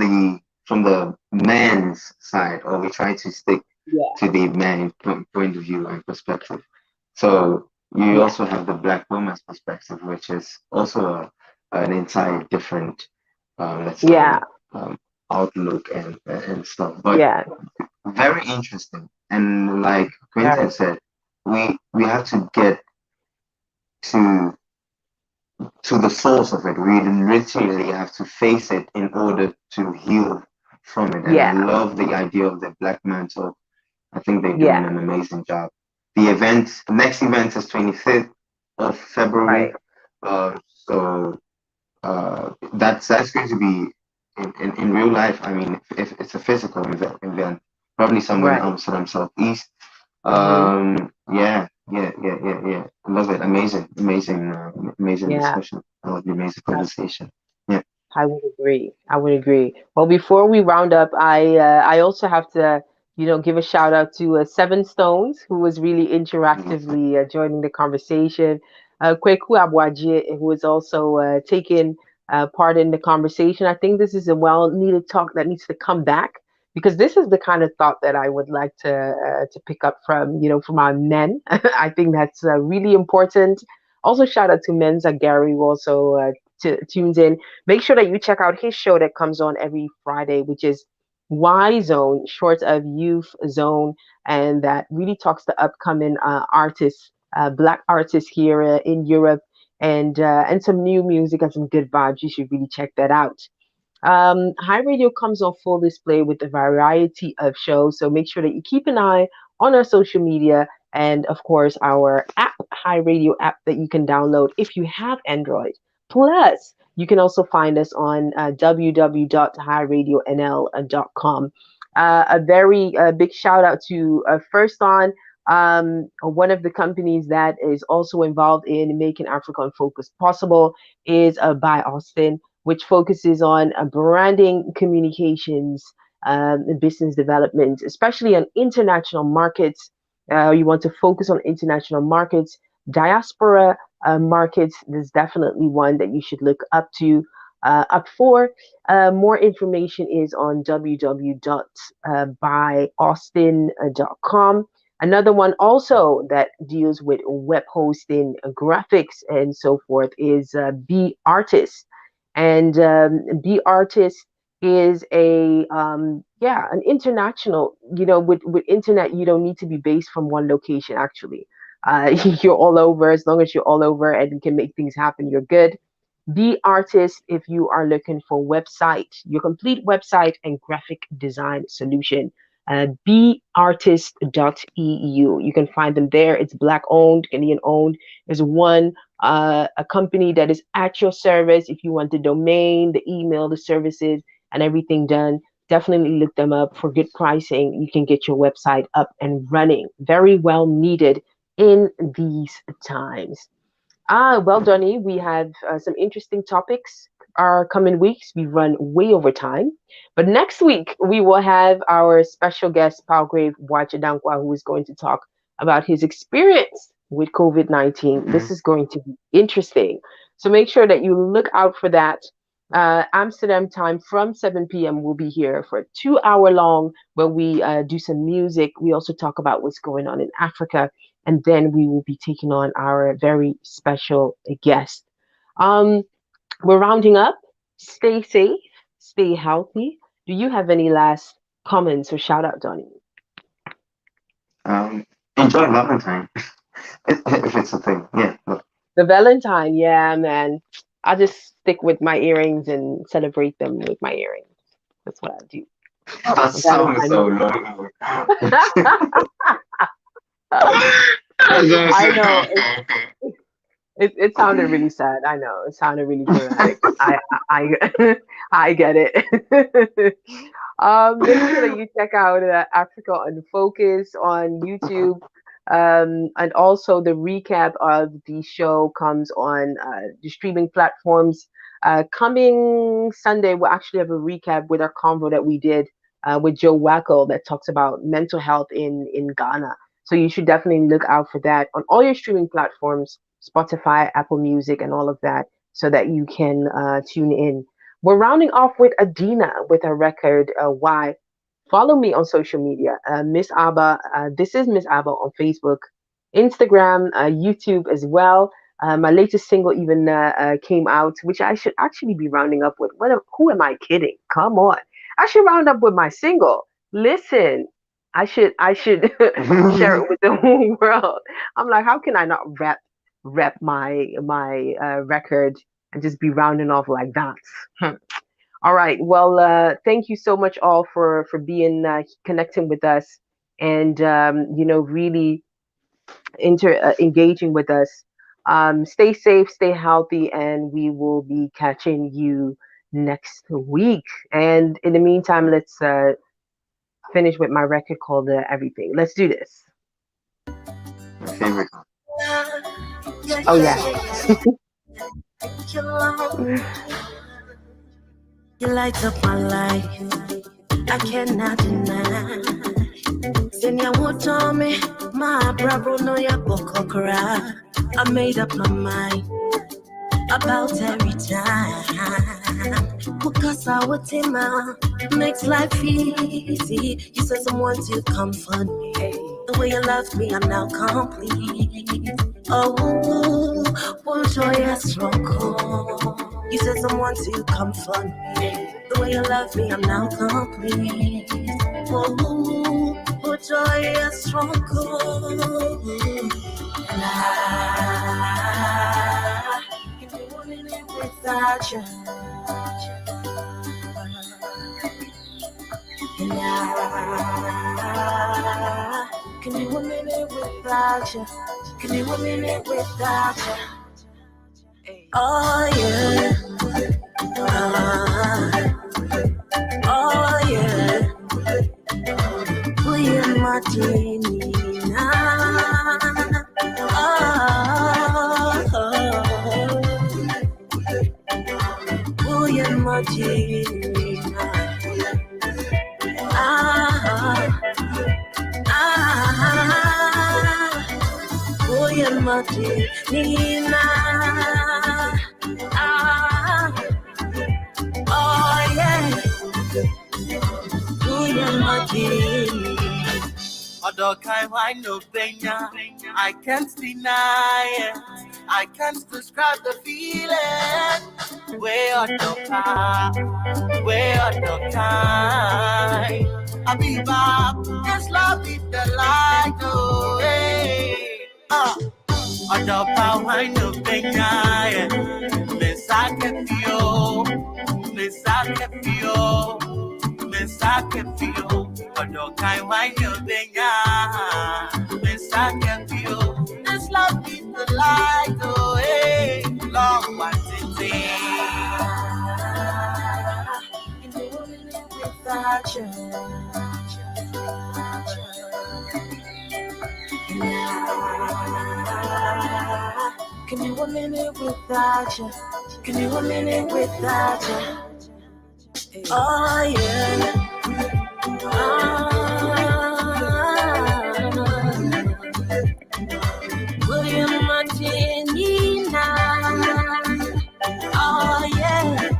the man's side, or we try to stick yeah, to the man point of view and perspective. So you yeah, also have the black woman's perspective, which is also an entire different, let's say, yeah, um, outlook and stuff. But yeah. very interesting. And like Quentin Very. said, we have to get to the source of it. We literally have to face it in order to heal from it. And I Yeah, love the idea of the Black Man Talk. I think they're doing yeah. an amazing job. Next event is 25th of February. Right. So that's going to be in real life. I mean, if it's a physical event, probably somewhere in Right. Amsterdam Southeast. Mm-hmm. Yeah. Love it. Amazing Yeah, discussion. Amazing conversation. Yeah. I would agree. I would agree. Well, before we round up, I also have to, give a shout out to Seven Stones, who was really interactively joining the conversation. Kweku Abwaji, who was also taking part in the conversation. I think this is a well-needed talk that needs to come back, because this is the kind of thought that I would like to pick up from our men. I think that's really important. Also, shout out to Men's Gary, who also tunes in. Make sure that you check out his show that comes on every Friday, which is Y Zone, short of Youth Zone, and that really talks to upcoming artists, Black artists here in Europe, and some new music and some good vibes. You should really check that out. High Radio comes on full display with a variety of shows, so make sure that you keep an eye on our social media and, of course, our app, High Radio app, that you can download if you have Android. Plus, you can also find us on www.highradionnl.com. A very big shout out to First On, one of the companies that is also involved in making Africa in Focus possible is BYAustin, which focuses on branding, communications, business development, especially on international markets. You want to focus on international markets. Diaspora markets is definitely one that you should look up for. More information is on www.byaustin.com. Another one also that deals with web hosting, graphics, and so forth is Be Artist. And Be Artist is an international, with internet, you don't need to be based from one location actually. You're all over. As long as you're all over and you can make things happen, you're good. Be Artist if you are looking for your complete website and graphic design solution. Beartist.eu. You can find them there. It's Black owned, Canadian owned. There's a company that is at your service. If you want the domain, the email, the services, and everything done, definitely look them up for good pricing. You can get your website up and running. Very well needed in these times. Well, Donnie, we have some interesting topics our coming weeks. We run way over time. But next week, we will have our special guest, Palgrave Wachadankwa, who is going to talk about his experience with COVID-19. This is going to be interesting. So make sure that you look out for that. Amsterdam time from 7 p.m. We'll be here for a 2-hour long where we do some music. We also talk about what's going on in Africa. And then we will be taking on our very special guest. We're rounding up. Stay safe, stay healthy. Do you have any last comments or shout out, Donnie? Enjoy Valentine. If it's a thing. Yeah. The Valentine, yeah, man. I just stick with my earrings and celebrate them with my earrings. That's what I do. That sounds so long. I know. It sounded really sad. I know. It sounded really dramatic. I get it. Make sure that you check out Africa on Focus on YouTube. And also the recap of the show comes on the streaming platforms. Coming Sunday, we'll actually have a recap with our convo that we did with Joe Wacko that talks about mental health in Ghana. So you should definitely look out for that on all your streaming platforms, Spotify, Apple Music, and all of that, so that you can tune in. We're rounding off with Adina with her record, Why. Follow me on social media, Miss ABBA. This is Miss ABBA on Facebook, Instagram, YouTube as well. My latest single even came out, which I should actually be rounding up with. Who am I kidding? Come on. I should round up with my single. Listen, I should share it with the whole world. I'm like, how can I not rep my record and just be rounding off like that? All right. Well, thank you so much all for being connecting with us and really engaging with us. Stay safe, stay healthy, and we will be catching you next week. And in the meantime, let's finish with my record called Everything. Let's do this. Favorite. Oh yeah. You light up my life, I cannot deny. Senya would me, my bravo no ya bokokra. I made up my mind about every time. Because I would makes life easy. You said someone to comfort me. The way you love me, I'm now complete. Oh, what joyous struggle. You said someone to comfort me. The way you love me, I'm now complete. Oh, what joyous struggle. And I can do anything without you. And I can do a minute without you. Can do a minute without you. Oh yeah. Oh yeah. We are Martina. Oh, we are Martina. Oh yeah, Martina. Oh yeah, Martina. Although I know Benya, I can't deny it. I can't describe the feeling. Way on the path, way on the time. I be back, this love is the light. Oh, hey. Although I know Benya, Miss I can feel, Miss I can feel. Miss I can feel, but no kind why you think Miss I can feel, this love is the light, oh hey, long one to without you. Can you a minute without you? Can you a minute without you? Oh yeah. William Martinina. Oh yeah.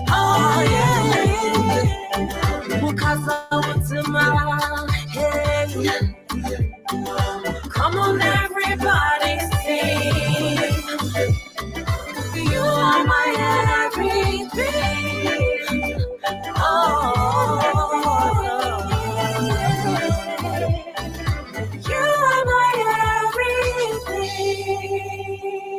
Oh yeah. Mukasa Utsuma. Hey. Come on everybody sing. You are my everything. Oh, you are my everything.